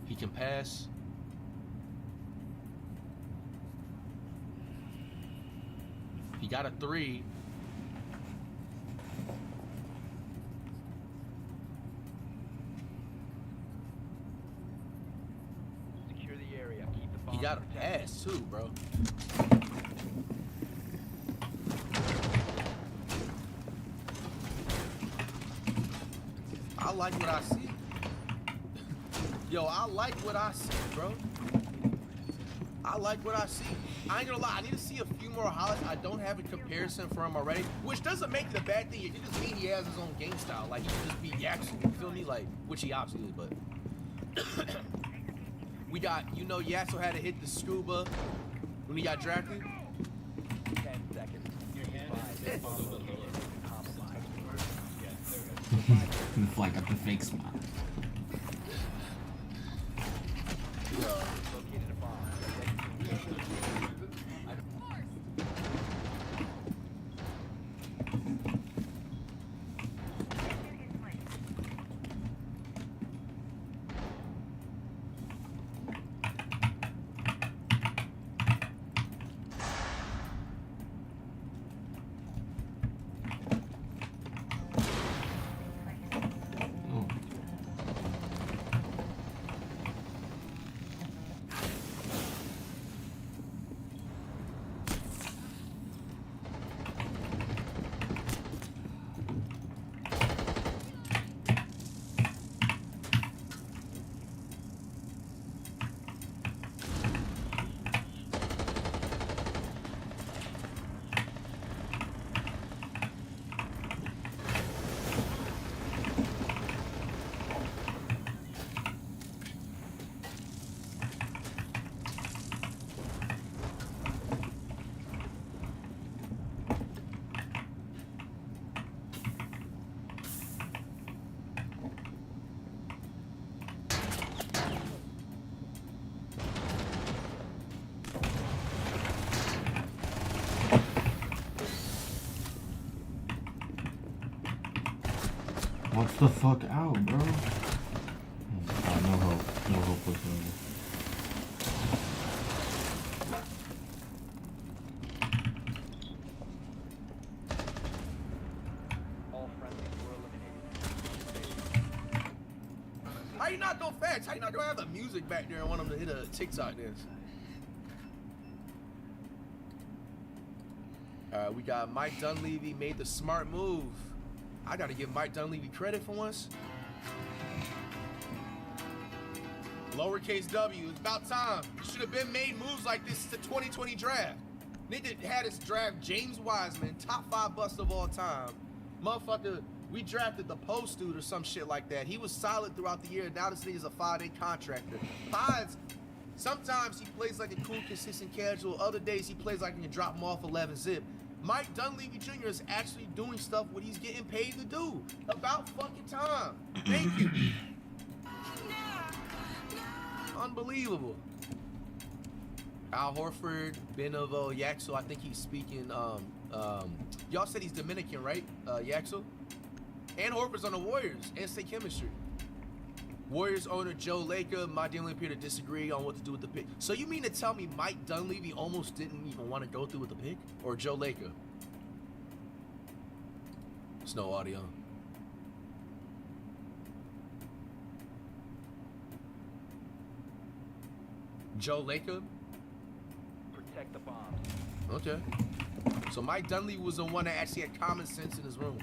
He can pass. He got a 3. Secure the area. Keep the bomb He got a protected. ass too, bro. I like what I see. Yo, I like what I see, bro. I like what I see. I ain't gonna lie, I need to see a few more highlights. I don't have a comparison for him already, which doesn't make it a bad thing. It just means he has his own game style. Like, he can just be Yaxel, you feel me? Like, which he obviously is, but... We got, you know, Yaxel had to hit the scuba when he got drafted. 10 seconds. The flag got the fake smile. Located a bomb. What's the fuck out, bro? Oh, no hope. No hope whatsoever. All friendlies were eliminated. How you not go fast? How you not gonna have the music back there and want him to hit a TikTok dance? We got Mike Dunleavy made the smart move. I gotta give Mike Dunleavy credit for once. Lowercase W, it's about time. You should have been made moves like this. It's the 2020 draft. Nigga had us draft James Wiseman, top 5 bust of all time. Motherfucker, we drafted the post dude or some shit like that. He was solid throughout the year. Now this nigga's a 5-day contractor. Pods, sometimes he plays like a cool, consistent casual. Other days he plays like he can drop him off 11 zip. Mike Dunleavy Jr. is actually doing stuff what he's getting paid to do. About fucking time. Thank you. Unbelievable. Al Horford, Benovo, Yaxel, I think he's speaking, y'all said he's Dominican, right? Yaxel? And Horford's on the Warriors, and State Chemistry. Warriors owner Joe Lacob might only appear to disagree on what to do with the pick. So you mean to tell me Mike Dunleavy almost didn't even want to go through with the pick? Or Joe Lacob? There's no audio. Joe Lacob? Protect the bombs. Okay. So Mike Dunleavy was the one that actually had common sense in his room.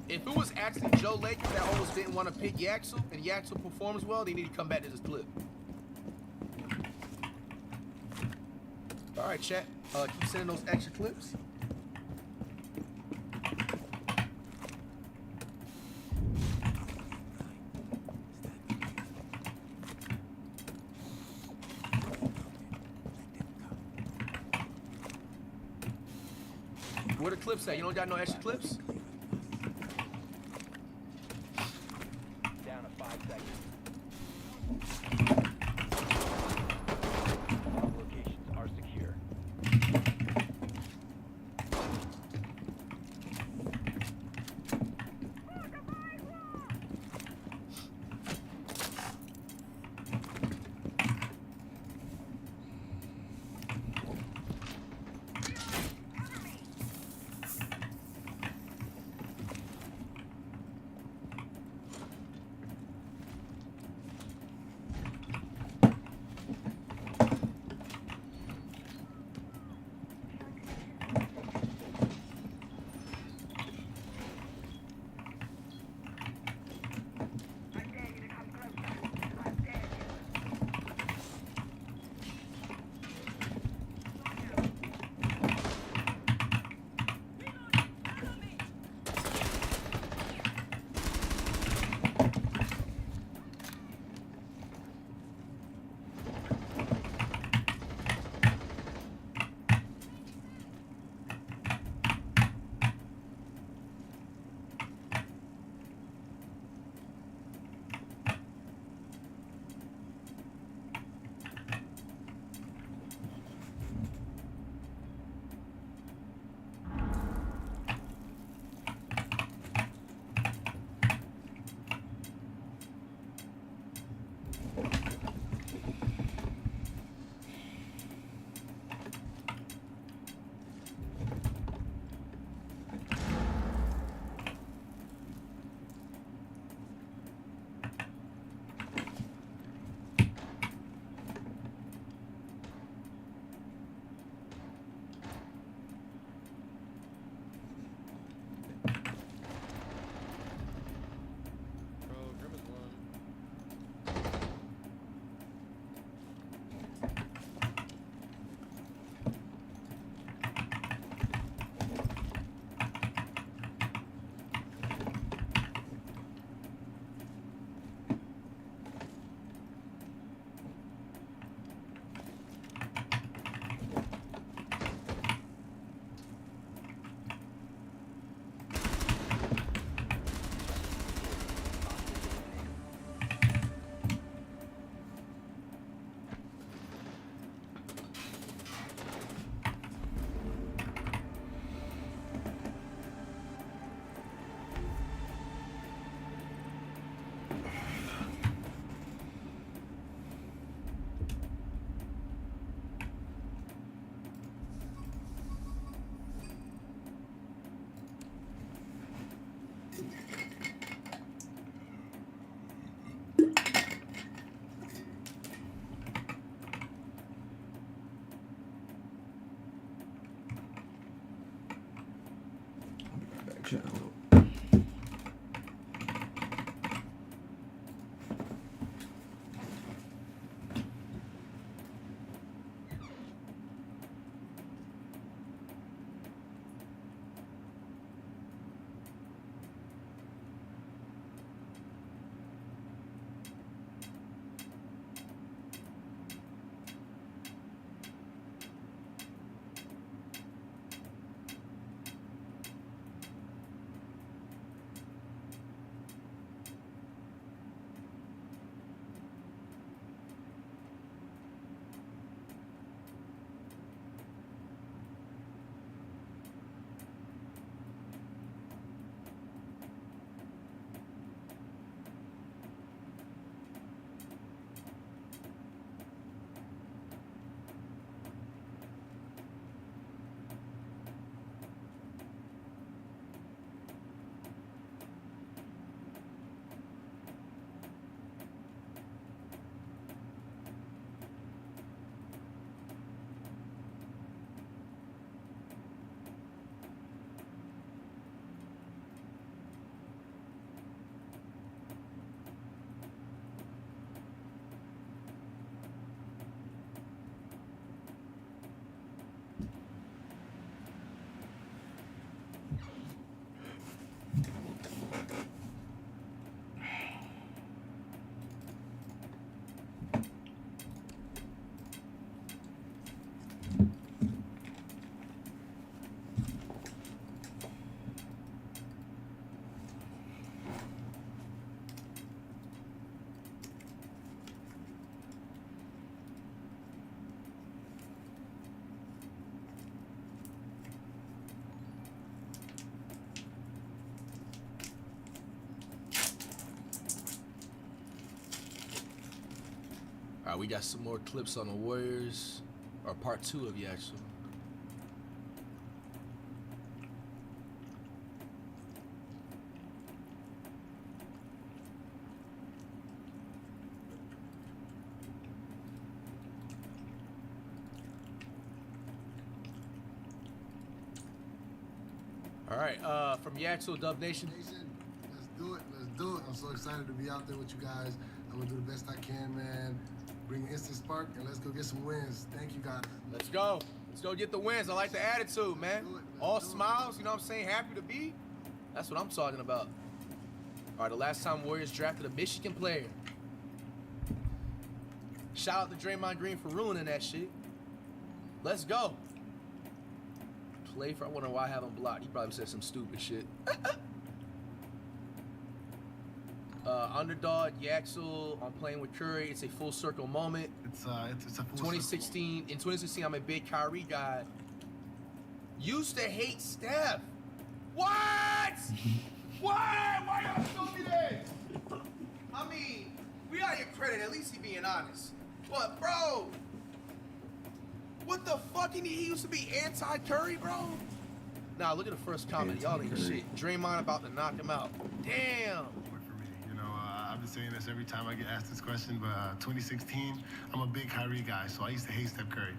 If it was actually Joe Lacob that almost didn't want to pick Yaxel, and Yaxel performs well, they need to come back to this clip. All right, chat. Keep sending those extra clips. Where the clips at? You don't got no extra clips? Down to 5 seconds. All locations are secure. channel. All right, we got some more clips on the Warriors, or part 2 of Yaxel. All right, from Yaxel, Dub Nation. Let's do it. Let's do it. I'm so excited to be out there with you guys. I'm gonna do the best I can, man. Bring an instant spark, and let's go get some wins. Thank you, guys. Let's go. Let's go get the wins. I like the attitude, man. All smiles, you know what I'm saying? Happy to be. That's what I'm talking about. All right, the last time Warriors drafted a Michigan player. Shout out to Draymond Green for ruining that shit. Let's go. Play for, I wonder why I have him blocked. He probably said some stupid shit. Underdog, Yaxel on playing with Curry. It's a full circle moment. It's a full 2016. In 2016, I'm a big Kyrie guy. Used to hate Steph. What? Why? Why y'all show me this? I mean, we gotta get credit. At least he being honest. But bro, what the fuck? He used to be anti-Curry, bro. Nah, look at the first comment. Y'all ain't shit. Draymond about to knock him out. Damn. I've been saying this every time I get asked this question, but 2016, I'm a big Kyrie guy, so I used to hate Steph Curry.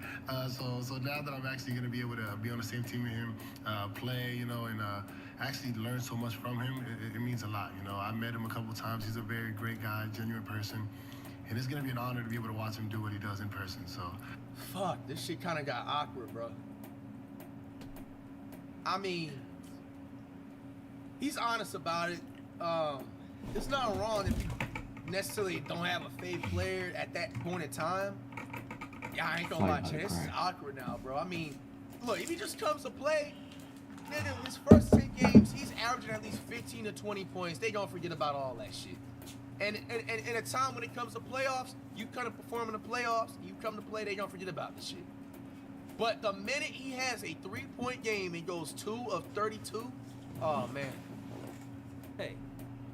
So now that I'm actually going to be able to be on the same team with him, play, you know, and actually learn so much from him, it means a lot. You know, I met him a couple times. He's a very great guy, genuine person, and it's going to be an honor to be able to watch him do what he does in person. So, fuck, this shit kind of got awkward, bro. I mean, he's honest about it. It's not wrong if you necessarily don't have a favorite player at that point in time. Yeah, I ain't gonna lie to you. This is awkward now, bro. I mean, look, if he just comes to play, nigga, his first 10 games, he's averaging at least 15 to 20 points. They gonna forget about all that shit. And in a time when it comes to playoffs, you kind of perform in the playoffs, you come to play, they gonna forget about this shit. But the minute he has a 3-point game and goes 2 of 32, oh man. Hey,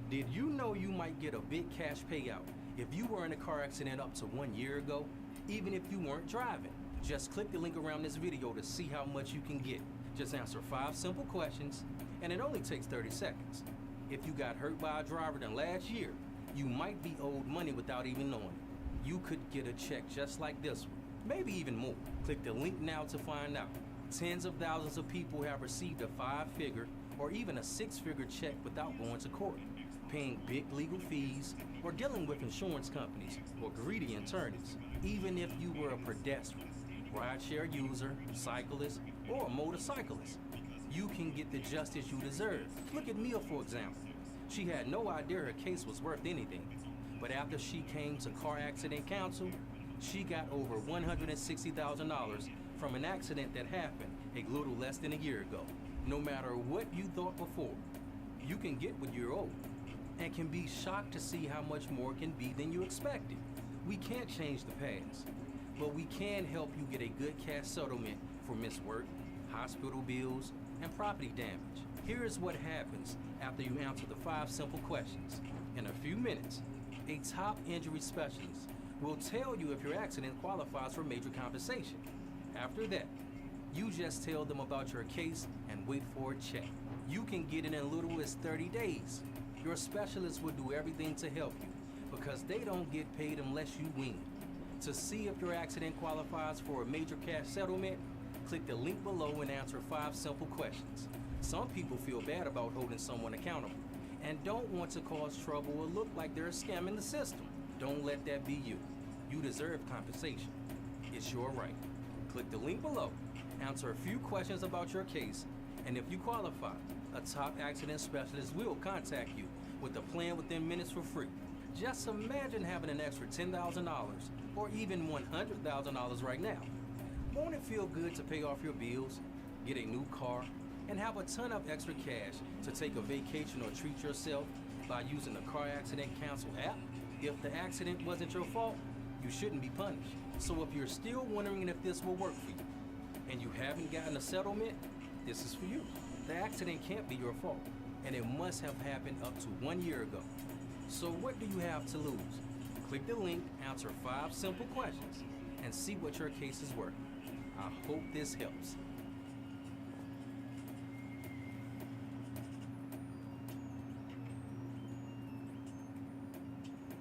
did you know you might get a big cash payout if you were in a car accident up to 1 year ago, even if you weren't driving? Just click the link around this video to see how much you can get. Just answer 5 simple questions, and it only takes 30 seconds. If you got hurt by a driver in last year, you might be owed money without even knowing it. You could get a check just like this one, maybe even more. Click the link now to find out. Tens of thousands of people have received a 5-figure or even a six-figure check without going to court, paying big legal fees, or dealing with insurance companies or greedy attorneys, even if you were a pedestrian, rideshare user, cyclist, or a motorcyclist. You can get the justice you deserve. Look at Mia, for example. She had no idea her case was worth anything, but after she came to car accident counsel, she got over $160,000 from an accident that happened a little less than a year ago. No matter what you thought before, you can get what you're owed, and can be shocked to see how much more can be than you expected. We can't change the past, but we can help you get a good cash settlement for missed work, hospital bills, and property damage. Here's what happens after you answer the 5 simple questions. In a few minutes, a top injury specialist will tell you if your accident qualifies for major compensation. After that, you just tell them about your case and wait for a check. You can get in as little as 30 days. Your specialist will do everything to help you because they don't get paid unless you win. To see if your accident qualifies for a major cash settlement, click the link below and answer 5 simple questions. Some people feel bad about holding someone accountable and don't want to cause trouble or look like they're scamming the system. Don't let that be you. You deserve compensation. It's your right. Click the link below, answer a few questions about your case, and if you qualify, a top accident specialist will contact you with a plan within minutes for free. Just imagine having an extra $10,000 or even $100,000 right now. Won't it feel good to pay off your bills, get a new car, and have a ton of extra cash to take a vacation or treat yourself by using the Car Accident Counsel app? If the accident wasn't your fault, you shouldn't be punished. So if you're still wondering if this will work for you, and you haven't gotten a settlement, this is for you. The accident can't be your fault, and it must have happened up to 1 year ago. So what do you have to lose? Click the link, answer 5 simple questions, and see what your case is worth. I hope this helps.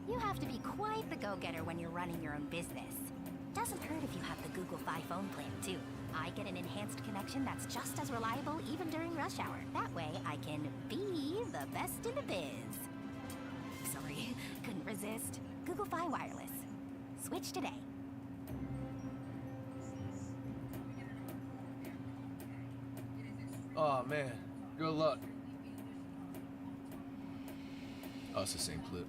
You have to be quite the go-getter when you're running your own business. Doesn't hurt if you have the Google Fi phone plan, too. I get an enhanced connection that's just as reliable even during rush hour. That way, I can be the best in the biz. Sorry, couldn't resist. Google Fi Wireless. Switch today. Oh, man. Good luck. Oh, it's the same clip.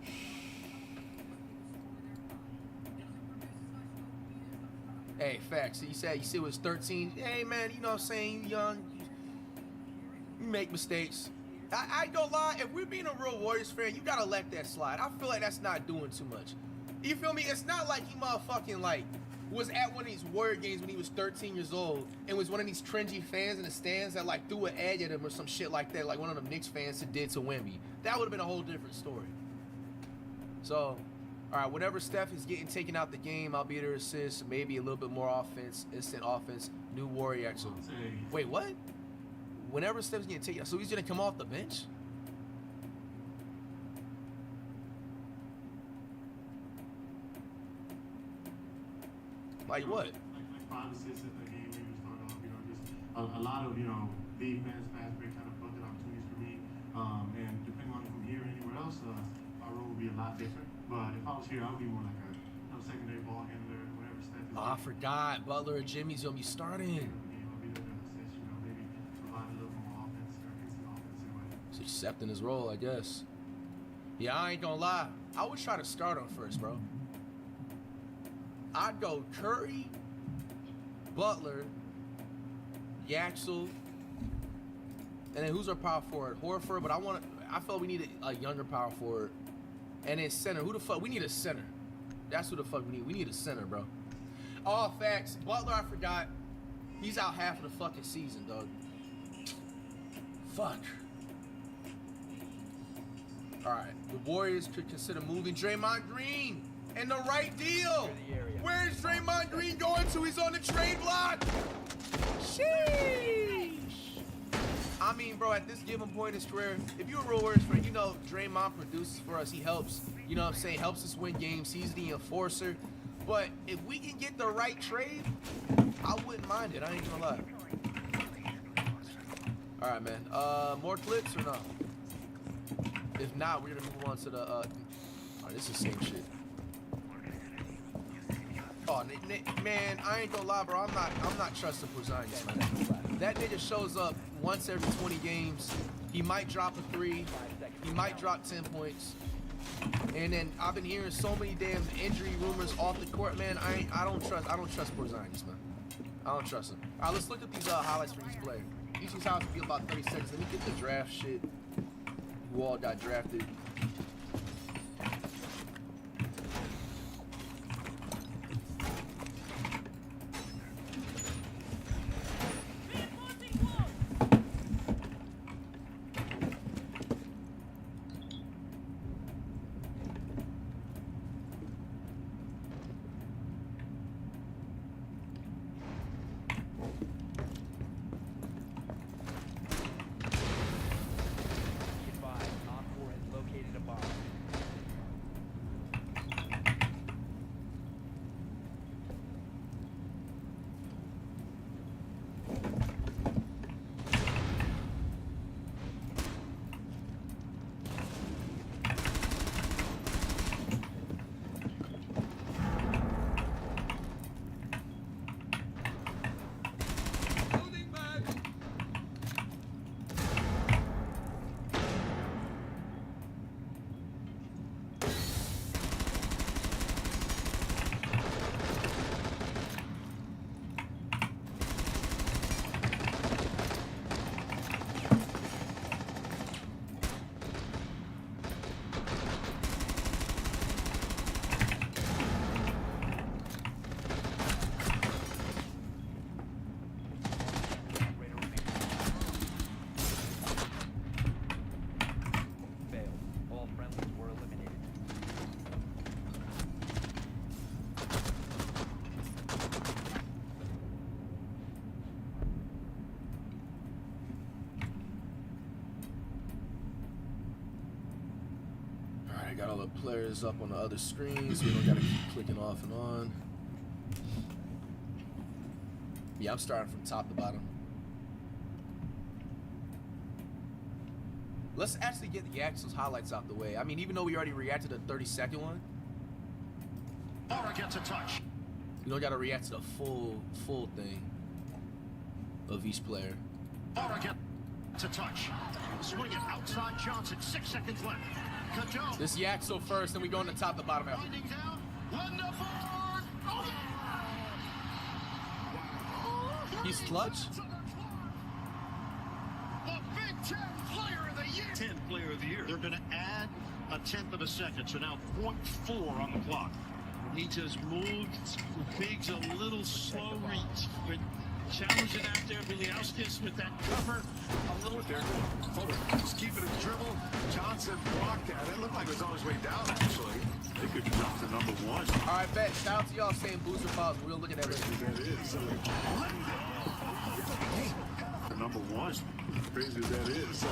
Hey, facts. You said it was 13. Hey, man, you know what I'm saying? You young. You make mistakes. I don't lie. If we're being a real Warriors fan, you gotta let that slide. I feel like that's not doing too much. You feel me? It's not like he motherfucking, like, was at one of these Warrior games when he was 13 years old and was one of these cringy fans in the stands that, like, threw an egg at him or some shit like that, like one of them Knicks fans that did to Wemby. That would have been a whole different story. So, all right, whenever Steph is getting taken out the game, I'll be there to assist, maybe a little bit more offense, instant offense, new Warrior action. Wait, what? Whenever Steph's getting taken out, so he's gonna come off the bench? Like what? Like 5 assists in the game when you start off, you know, just a lot of, you know, defense, fast break kind of bucket opportunities for me. And depending on from here or anywhere else, my role would be a lot different. But if I was here, I would be more like a secondary ball handler, whatever Steph is. Oh, I forgot. Butler or Jimmy's gonna be starting. He's accepting his role, I guess. Yeah, I ain't gonna lie. I would try to start him first, bro. I'd go Curry, Butler, Yaxel, and then who's our power forward? Horford, but I feel we need a younger power forward. And then center. Who the fuck? We need a center. That's who the fuck we need. We need a center, bro. All facts. Butler, I forgot. He's out half of the fucking season, dog. Fuck. All right. The Warriors could consider moving Draymond Green and the right deal. Where's Draymond Green going to? He's on the trade block. Sheesh. I mean, bro, at this given point in his career, if you're a real Warriors fan, you know Draymond produces for us. He helps, you know what I'm saying, helps us win games. He's the enforcer. But if we can get the right trade, I wouldn't mind it. I ain't gonna lie. All right, man. More clips or no? If not, we're gonna move on to the. All right, this is the same shit. Oh, man, I ain't gonna lie, bro. I'm not trusting Porzingis, man. That nigga shows up once every 20 games. He might drop a 3. He might drop 10 points. And then I've been hearing so many damn injury rumors off the court, man. I don't trust Porzingis, man. I don't trust him. All right, let's look at these highlights for each player. Each of these highlights will be about 30 seconds. Let me get the draft shit. Who all got drafted? Got all the players up on the other screens, so we don't gotta keep clicking off and on. Yeah, I'm starting from top to bottom. Let's actually get the Axel's highlights out the way. I mean, even though we already reacted to the 30-second one, Aura gets a touch. we don't gotta react to the full thing of each player. Aura gets a touch. Swing it outside Johnson. 6 seconds left. This Yaxel first, then we go on the top to bottom after. He's clutch. The Big Ten Player of the Year. 10 Player of the Year. They're going to add a 1/10 of a second, so now 0.4 on the clock. He just moved Biggs a little slow reach, but challenging out there, Biliauskas with that cover. A little there. Just keeping it dribble. Johnson blocked that. It looked like it was on his way down, actually. They could drop the number 1. All right, bet. Shout out to y'all saying booster files. We'll look at that later. That is. The number 1. Crazy as that is.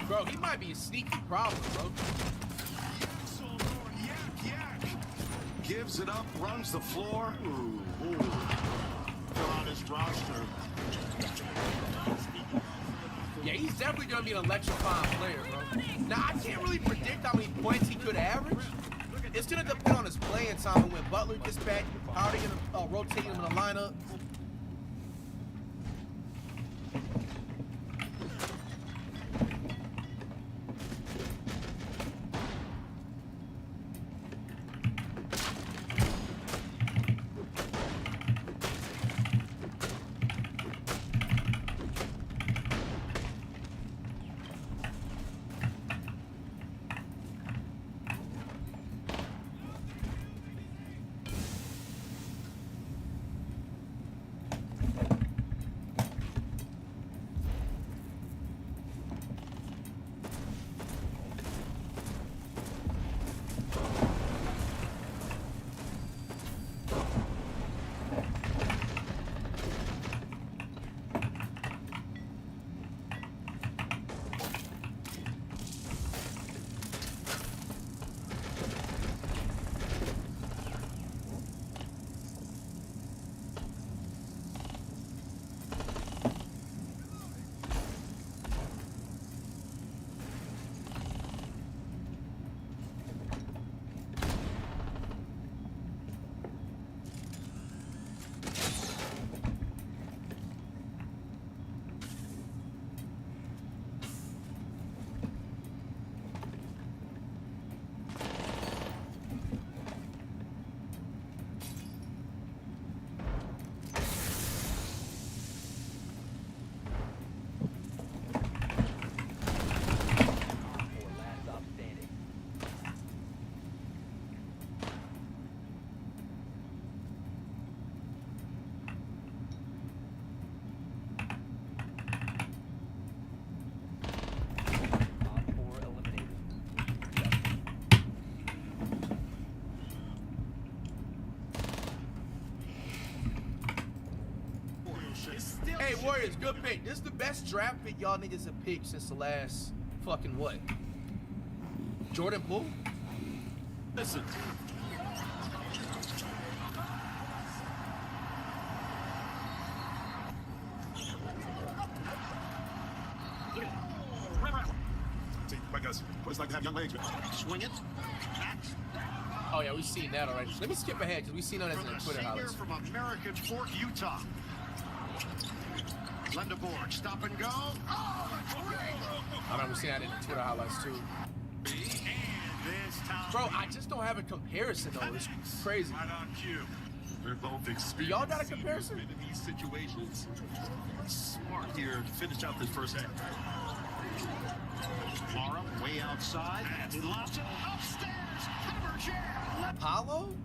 Bro, he might be a sneaky problem, bro. Gives it up, runs the floor. Ooh. On his roster. Yeah, he's definitely going to be an electrifying player, bro. Now, I can't really predict how many points he could average. It's going to depend on his playing time and when Butler gets back, how are they going to rotate him in the lineup. Hey, Warriors, good pick. This is the best draft pick y'all niggas have picked since the last fucking what? Jordan Poole? Listen. What it's like to have young legs. Swing it. Oh yeah, we've seen that already. Let me skip ahead because we've seen that in the Twitter highlights. From American Fork, Utah. Lendeborg, stop and go. Oh, I remember seeing that in the Twitter highlights too. Bro, I just don't have a comparison though. It's crazy. Right on cue. We're both Do y'all got a comparison? in these situations. Smart here to finish out this first half. Mara way outside. He lobs it upstairs. Hammer jam. Paulo?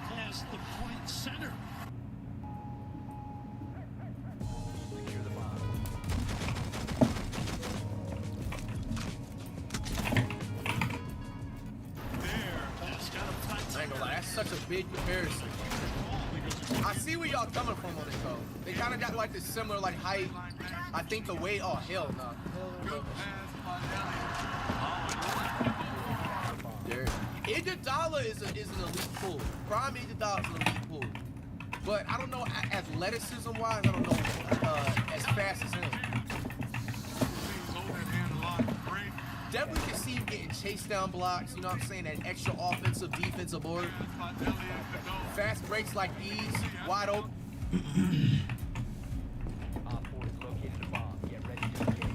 Past the point center. Secure the bomb. I ain't gonna lie, that's such a big comparison. I see where y'all coming from on it though. They kind of got like this similar like height. I think the weight. Oh hell no. There. Iguodala is an elite pool. Prime Iguodala is an elite pool. But I don't know athleticism wise. I don't know as fast as him. Definitely can see him getting chase down blocks, you know what I'm saying? That extra offensive, defensive board. Fast breaks like these, wide open. Op 4 has located a bomb. Get ready to engage.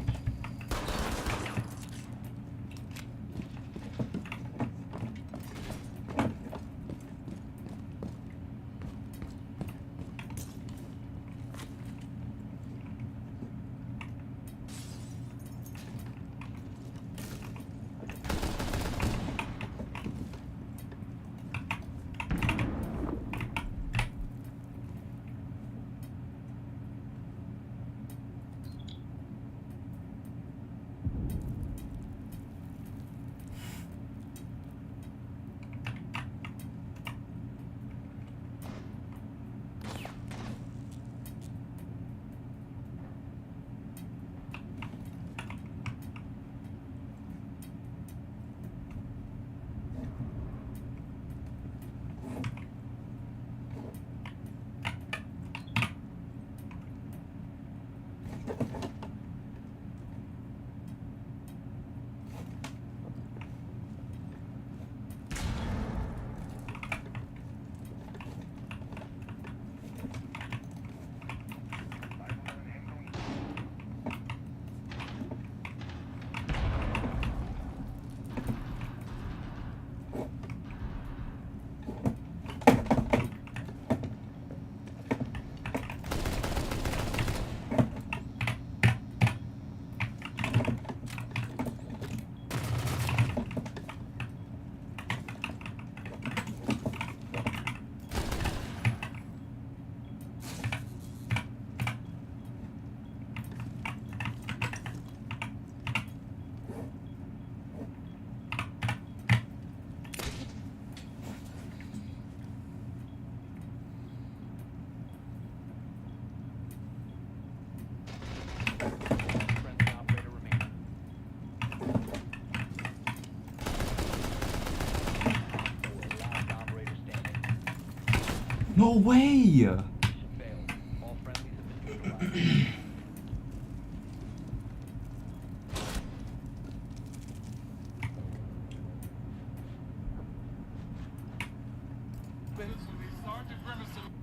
No way!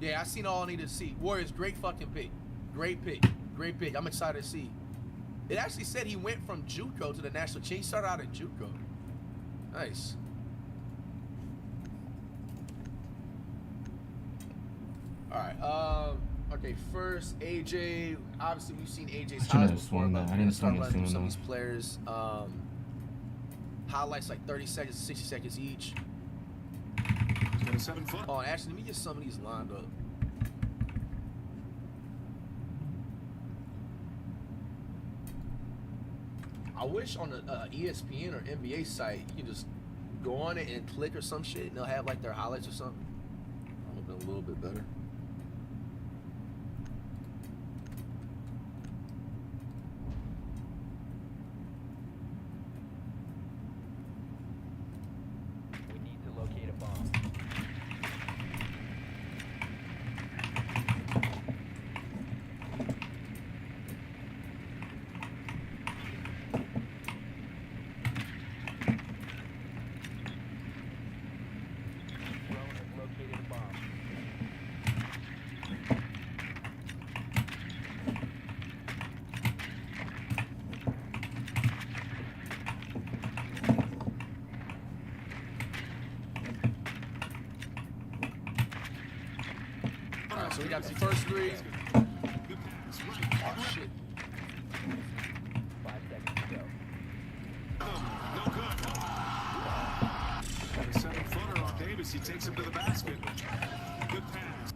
Yeah, I seen all I needed to see. Warriors, great fucking pick. Great pick. Great pick. I'm excited to see. It actually said he went from JUCO to the national team. He started out at JUCO. Nice. Alright, okay, first AJ. Obviously we've seen AJ's highlights before, but I didn't swing start that running through some soon, of these players. Highlights like 30 seconds, 60 seconds each. 7 foot. Oh, actually, let me get some of these lined up. I wish on the ESPN or NBA site you can just go on it and click or some shit, and they'll have like their highlights or something. That would have been a little bit better. So we got the first three. Oh, shit. 5 seconds to go. No good. Got a 7-footer on Davis. He takes him to the basket. Good pass.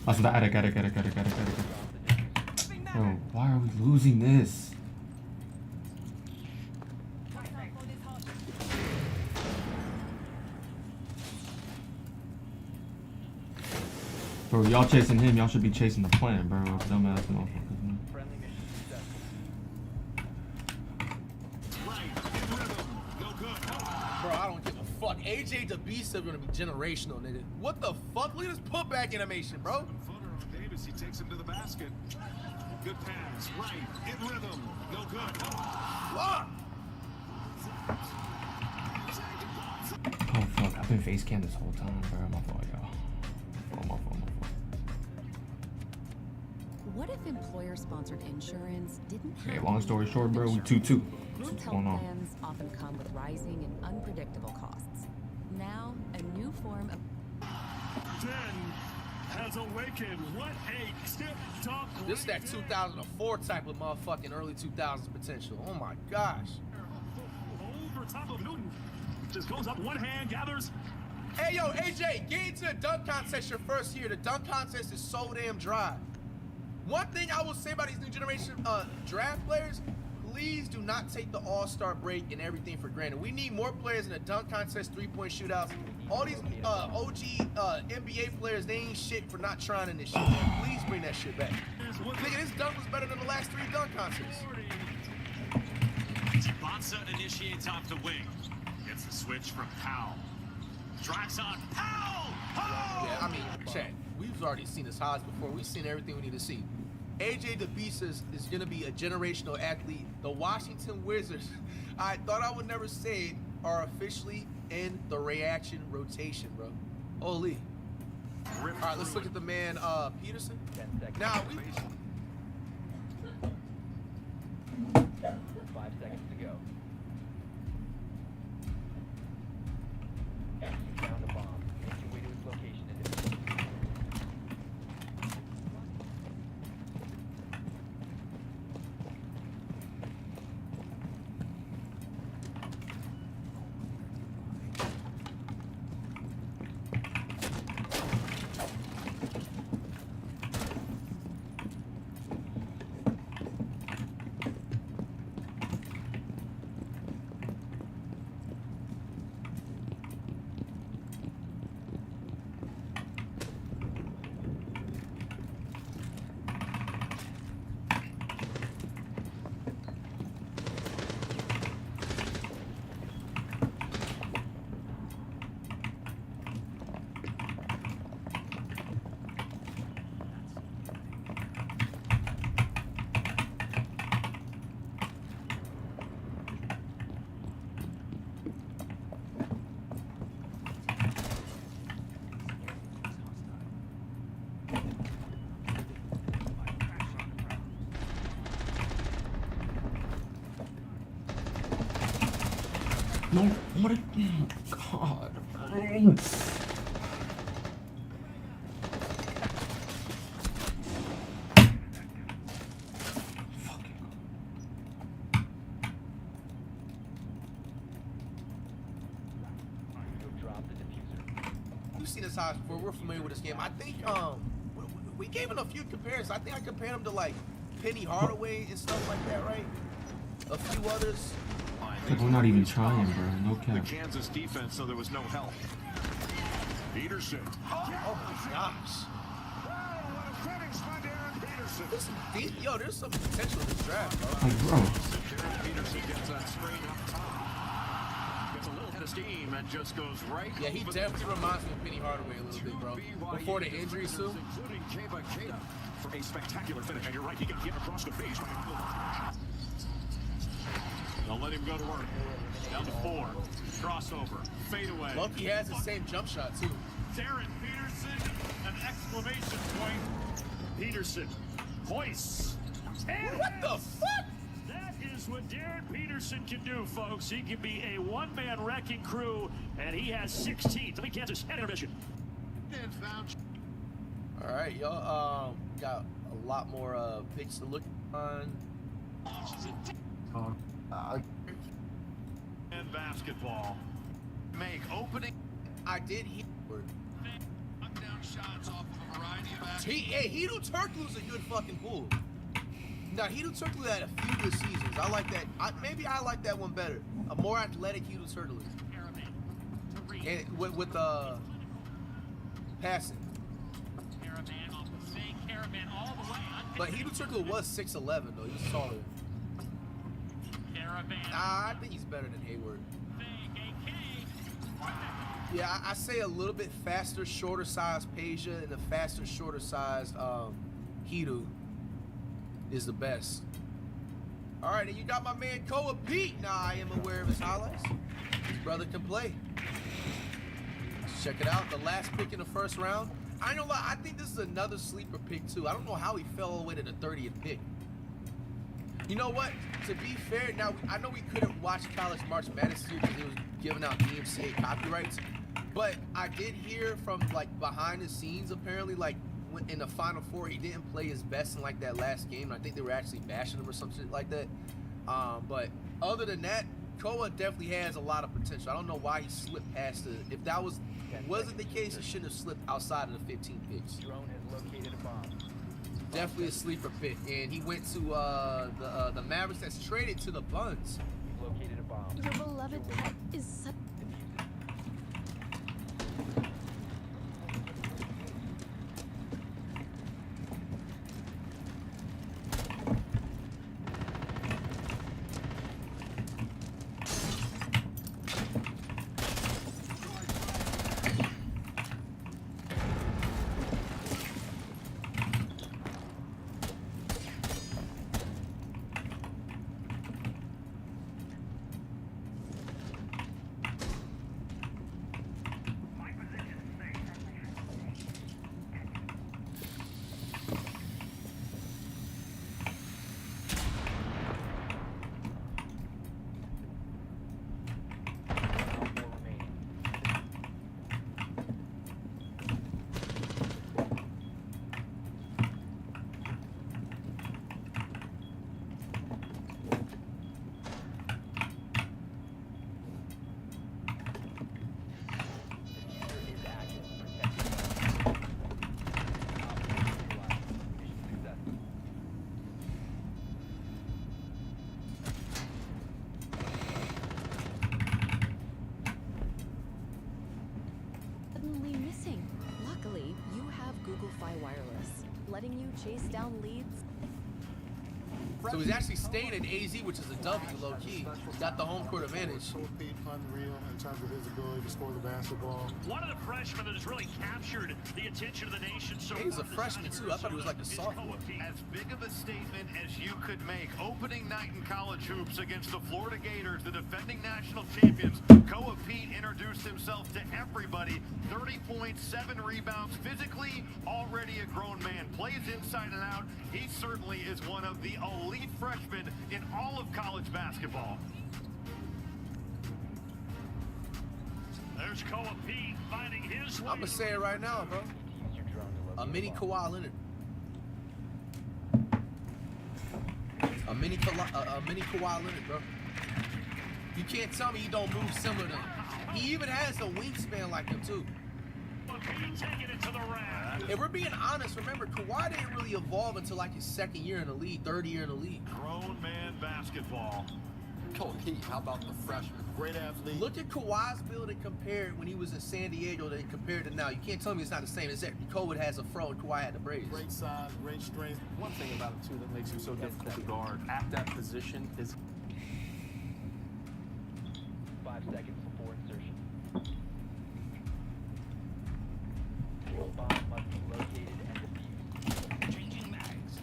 Also, the attic. Bro, why are we losing this? Bro, y'all chasing him, y'all should be chasing the plant, bro. Dumbass motherfuckers, man. Friendly mission successful. Bro, I don't give a fuck. AJ DeBeast gonna be generational, nigga. What the fuck? Look at this putback animation, bro. Footer on Davis. He takes him to the basket. Good pass. Right. In rhythm. No good. Lock. Oh fuck, I've been face cam this whole time, bro. My fault, y'all. My fault. What if employer-sponsored insurance didn't have... Okay, long story short, bro, we 2-2. Group What's health going on? plans often come with rising and unpredictable costs. Now, a new form of... Has awakened. What a tip top. This is that 2004 type of motherfucking early 2000s potential. Oh my gosh. Over top of Newton. Just goes up one hand, gathers. Hey, yo, AJ, get into the dunk contest your first year. The dunk contest is so damn dry. One thing I will say about these new generation draft players, please do not take the all-star break and everything for granted. We need more players in the dunk contest, three-point shootouts. All these OG NBA players, they ain't shit for not trying in this shit, man. Please bring that shit back. Nigga, this dunk was better than the last 3 dunk contests. Bonsa initiates off the wing. Gets the switch from Powell. Drives on Powell! Yeah, I mean, Chad, we've already seen his highs before. We've seen everything we need to see. AJ DeBeast is going to be a generational athlete. The Washington Wizards, I thought I would never say it, are officially in the reaction rotation, bro. Holy. All right, let's look at the man, Peterson. 10 seconds. Now, we... 5 seconds to go. You found a bomb. Make your way to its location and defuse it. No, what a... God. We've seen his highs before. We're familiar with this game. I think we gave him a few comparisons. I think I compared him to like Penny Hardaway and stuff like that, right? A few others. Like, we're not even trying, bro. No The cap. Kansas defense, so there was no help. Peterson. Oh my gosh. There's some there's some potential in this draft, bro. Like, bro. Peterson gets that screen up top. Gets a little head of steam and just goes right. Yeah, he definitely reminds me of Penny Hardaway a little bit, bro. Before the injury, too. Including Keba for a spectacular finish. And you're right, he got hit across the face. They'll let him go to work. Down to 4. Crossover. Fade away. Lucky has the same jump shot, too. Darren Peterson, an exclamation point. Peterson hoists. What the fuck? That is what Darren Peterson can do, folks. He can be a one-man wrecking crew, and he has 16. Let me get this intermission. All right, y'all. Got a lot more picks to look on. And basketball. Make opening. I did hear. Shots off of a variety of Hedo Turkoglu's a good fucking pool. Now, Hedo Turkoglu had a few good seasons. I like that. Maybe I like that one better. A more athletic Hedo Turkoglu. And with passing. But Hedo Turkoglu was 6'11", though. He was taller. I think he's better than Hayward. Yeah, I say a little bit faster, shorter sized Peja and a faster, shorter sized Hedo is the best. All right, and you got my man Koa Pete. Now I am aware of his highlights. His brother can play. Let's check it out. The last pick in the first round. I ain't gonna lie, I think this is another sleeper pick too. I don't know how he fell all the way to the 30th pick. You know what? To be fair, now I know we couldn't watch College March Madness here because it was giving out DMCA copyrights. But I did hear from like behind the scenes, apparently, like in the Final Four, he didn't play his best in like that last game. I think they were actually bashing him or some shit like that. But other than that, Koa definitely has a lot of potential. I don't know why he slipped past the. If that wasn't the case, he shouldn't have slipped outside of the 15 picks. Drone has located a bomb. Definitely a sleeper pick, and he went to the Mavericks that's traded to the Buns. You've located a bomb. Your beloved pet is such. Letting you chase down leads. So he's actually staying in AZ, which is a W, low key. Got the home court advantage. Unreal in terms of his ability to score the basketball. One of the freshmen that has really captured the attention of the nation so far. He's a freshman too. I thought he was like a sophomore. As big of a statement as you could make. Opening night in college hoops against the Florida Gators, the defending national champions. Koa Pete introduced himself to everybody. 30 points, 7 rebounds. Physically, already a grown man. Plays inside and out. He certainly is one of the elite freshmen in all of college basketball. There's Koa Pete finding his way. I'm gonna say it right now, bro. A mini Kawhi Leonard. A mini Kawhi Leonard, bro. You can't tell me he don't move similar to him. He even has a wingspan like him too. Taking it to the rack. If we're being honest, remember Kawhi didn't really evolve until like his second year in the league, third year in the league. Grown man basketball. Cole Pete, how about the freshman? Great athlete. Look at Kawhi's build and compare it when he was in San Diego and compared to now. You can't tell me it's not the same. Except Cole has a fro and Kawhi had the braids. Great size, great strength. One thing about him, too, that makes him so difficult to guard at that position is 5 seconds before insertion. Your bomb must be located and defused. Changing mags.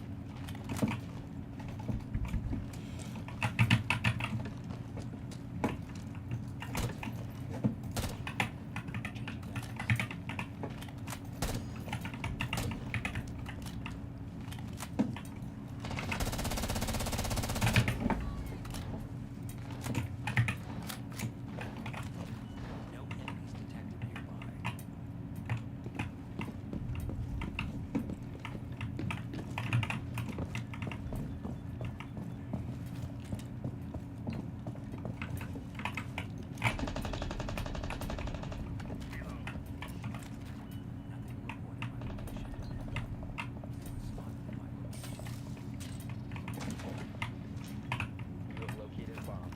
You have located a bomb.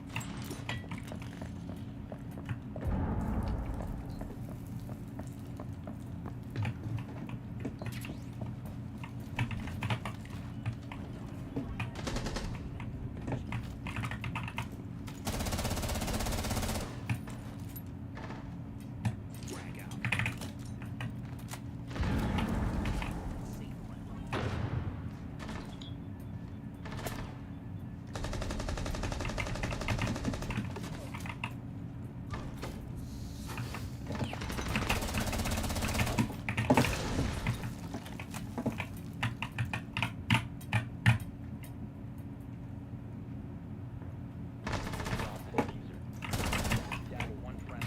Down to one friend.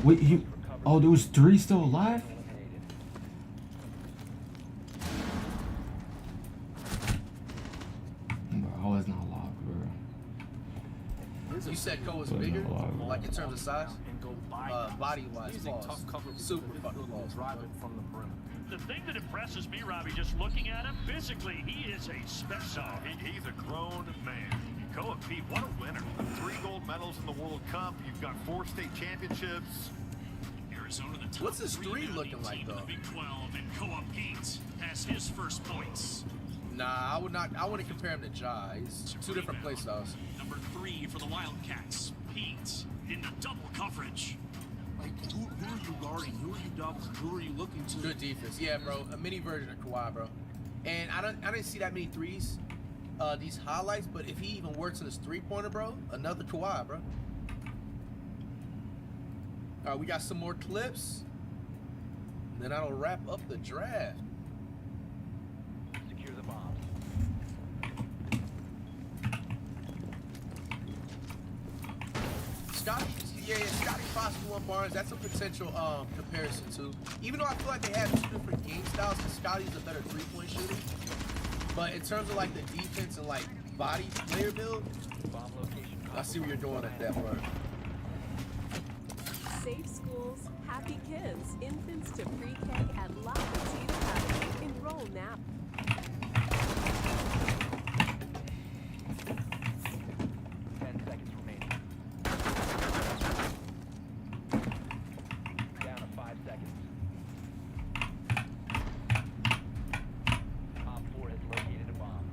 Wait, you. Oh, there was 3 still alive? Bro, I was not alive, bro. You said Cole was Wasn't bigger, alive. like in terms of size, body-wise, using pause. tough coverage Super to fucking pause. drive it from the perimeter. The thing that impresses me, Robbie, just looking at him, physically, he is a specimen. He's a grown man. Koa Pete, what a winner. 3 gold medals in the World Cup. You've got 4 state championships. Arizona, the top What's his three rebounding looking like, team in though? the Big 12, and Koa Pete has his first points. Nah, I would not. I wouldn't compare him to Ja. He's two different play styles. Number 3 for the Wildcats, Pete, in the double coverage. Like, who are you guarding? Who are you doubling? Who are you looking to? Good defense, yeah, bro. A mini version of Kawhi, bro. And I didn't see that many threes, these highlights. But if he even works in his 3-pointer, bro, another Kawhi, bro. All right, we got some more clips. Then that'll wrap up the draft. Secure the bomb. Scotty Foster, Barnes, that's a potential comparison too. Even though I feel like they have 2 different game styles, because Scotty's a better 3-point shooter. But in terms of like the defense and like body player build, Bomb location. I see where you're going at that part. Safe schools, happy kids, infants to pre-K at La Petite Academy. Enroll now. 10 seconds remaining. Down to 5 seconds. Op 4 has located a bomb.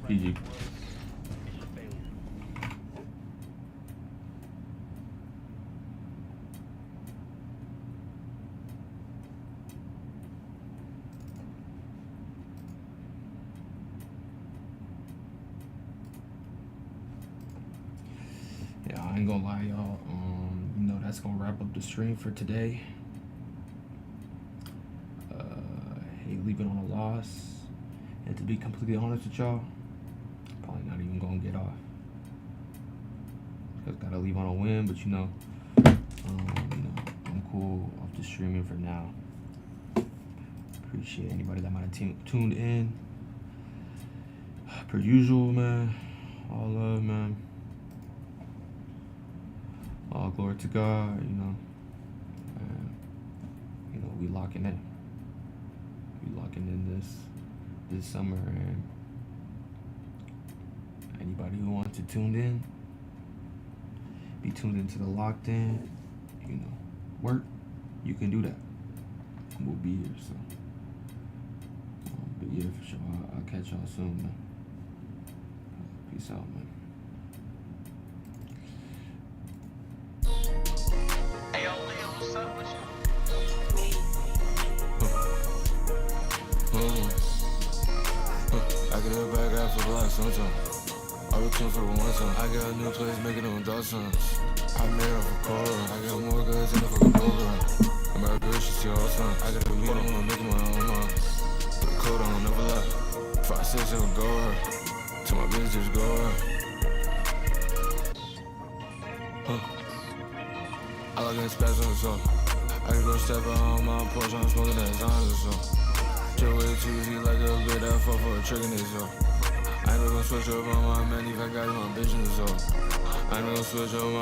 PG. Yeah, I ain't gonna lie, y'all. You know, that's gonna wrap up the stream for today. Hate leaving on a loss. And to be completely honest with y'all, probably not even gonna get off. Just gotta leave on a win, but you know, I'm cool off the streaming for now. Appreciate anybody that might have tuned in. Per usual, man. All love, man. All glory to God, you know. And, you know, we locking in. We locking in this summer, and anybody who wants to tune in, be tuned into the locked in, you know, work, you can do that. We'll be here, so. But yeah, for sure, I'll catch y'all soon, man. Peace out, man. Hey, yo, Leo, what's up with you? I get it back out for black sometimes. I return for one time. I got a new place making them dog sons. I made her for Cora. I got more goods in the fucking program. I'm out good, she see all the time. I got a meeting, I'm gonna make my own mind. Put a code on, never lie. 5, 6, it'll go hard. Till my business just go hard. I like getting spats on the soul. I can go step out on my porch, I'm smoking that Zons or so. Chill way too easy like a bit that fall for a trick in this, yo. I ain't gonna switch up on my man, if I got it on business, so I ain't gonna switch up on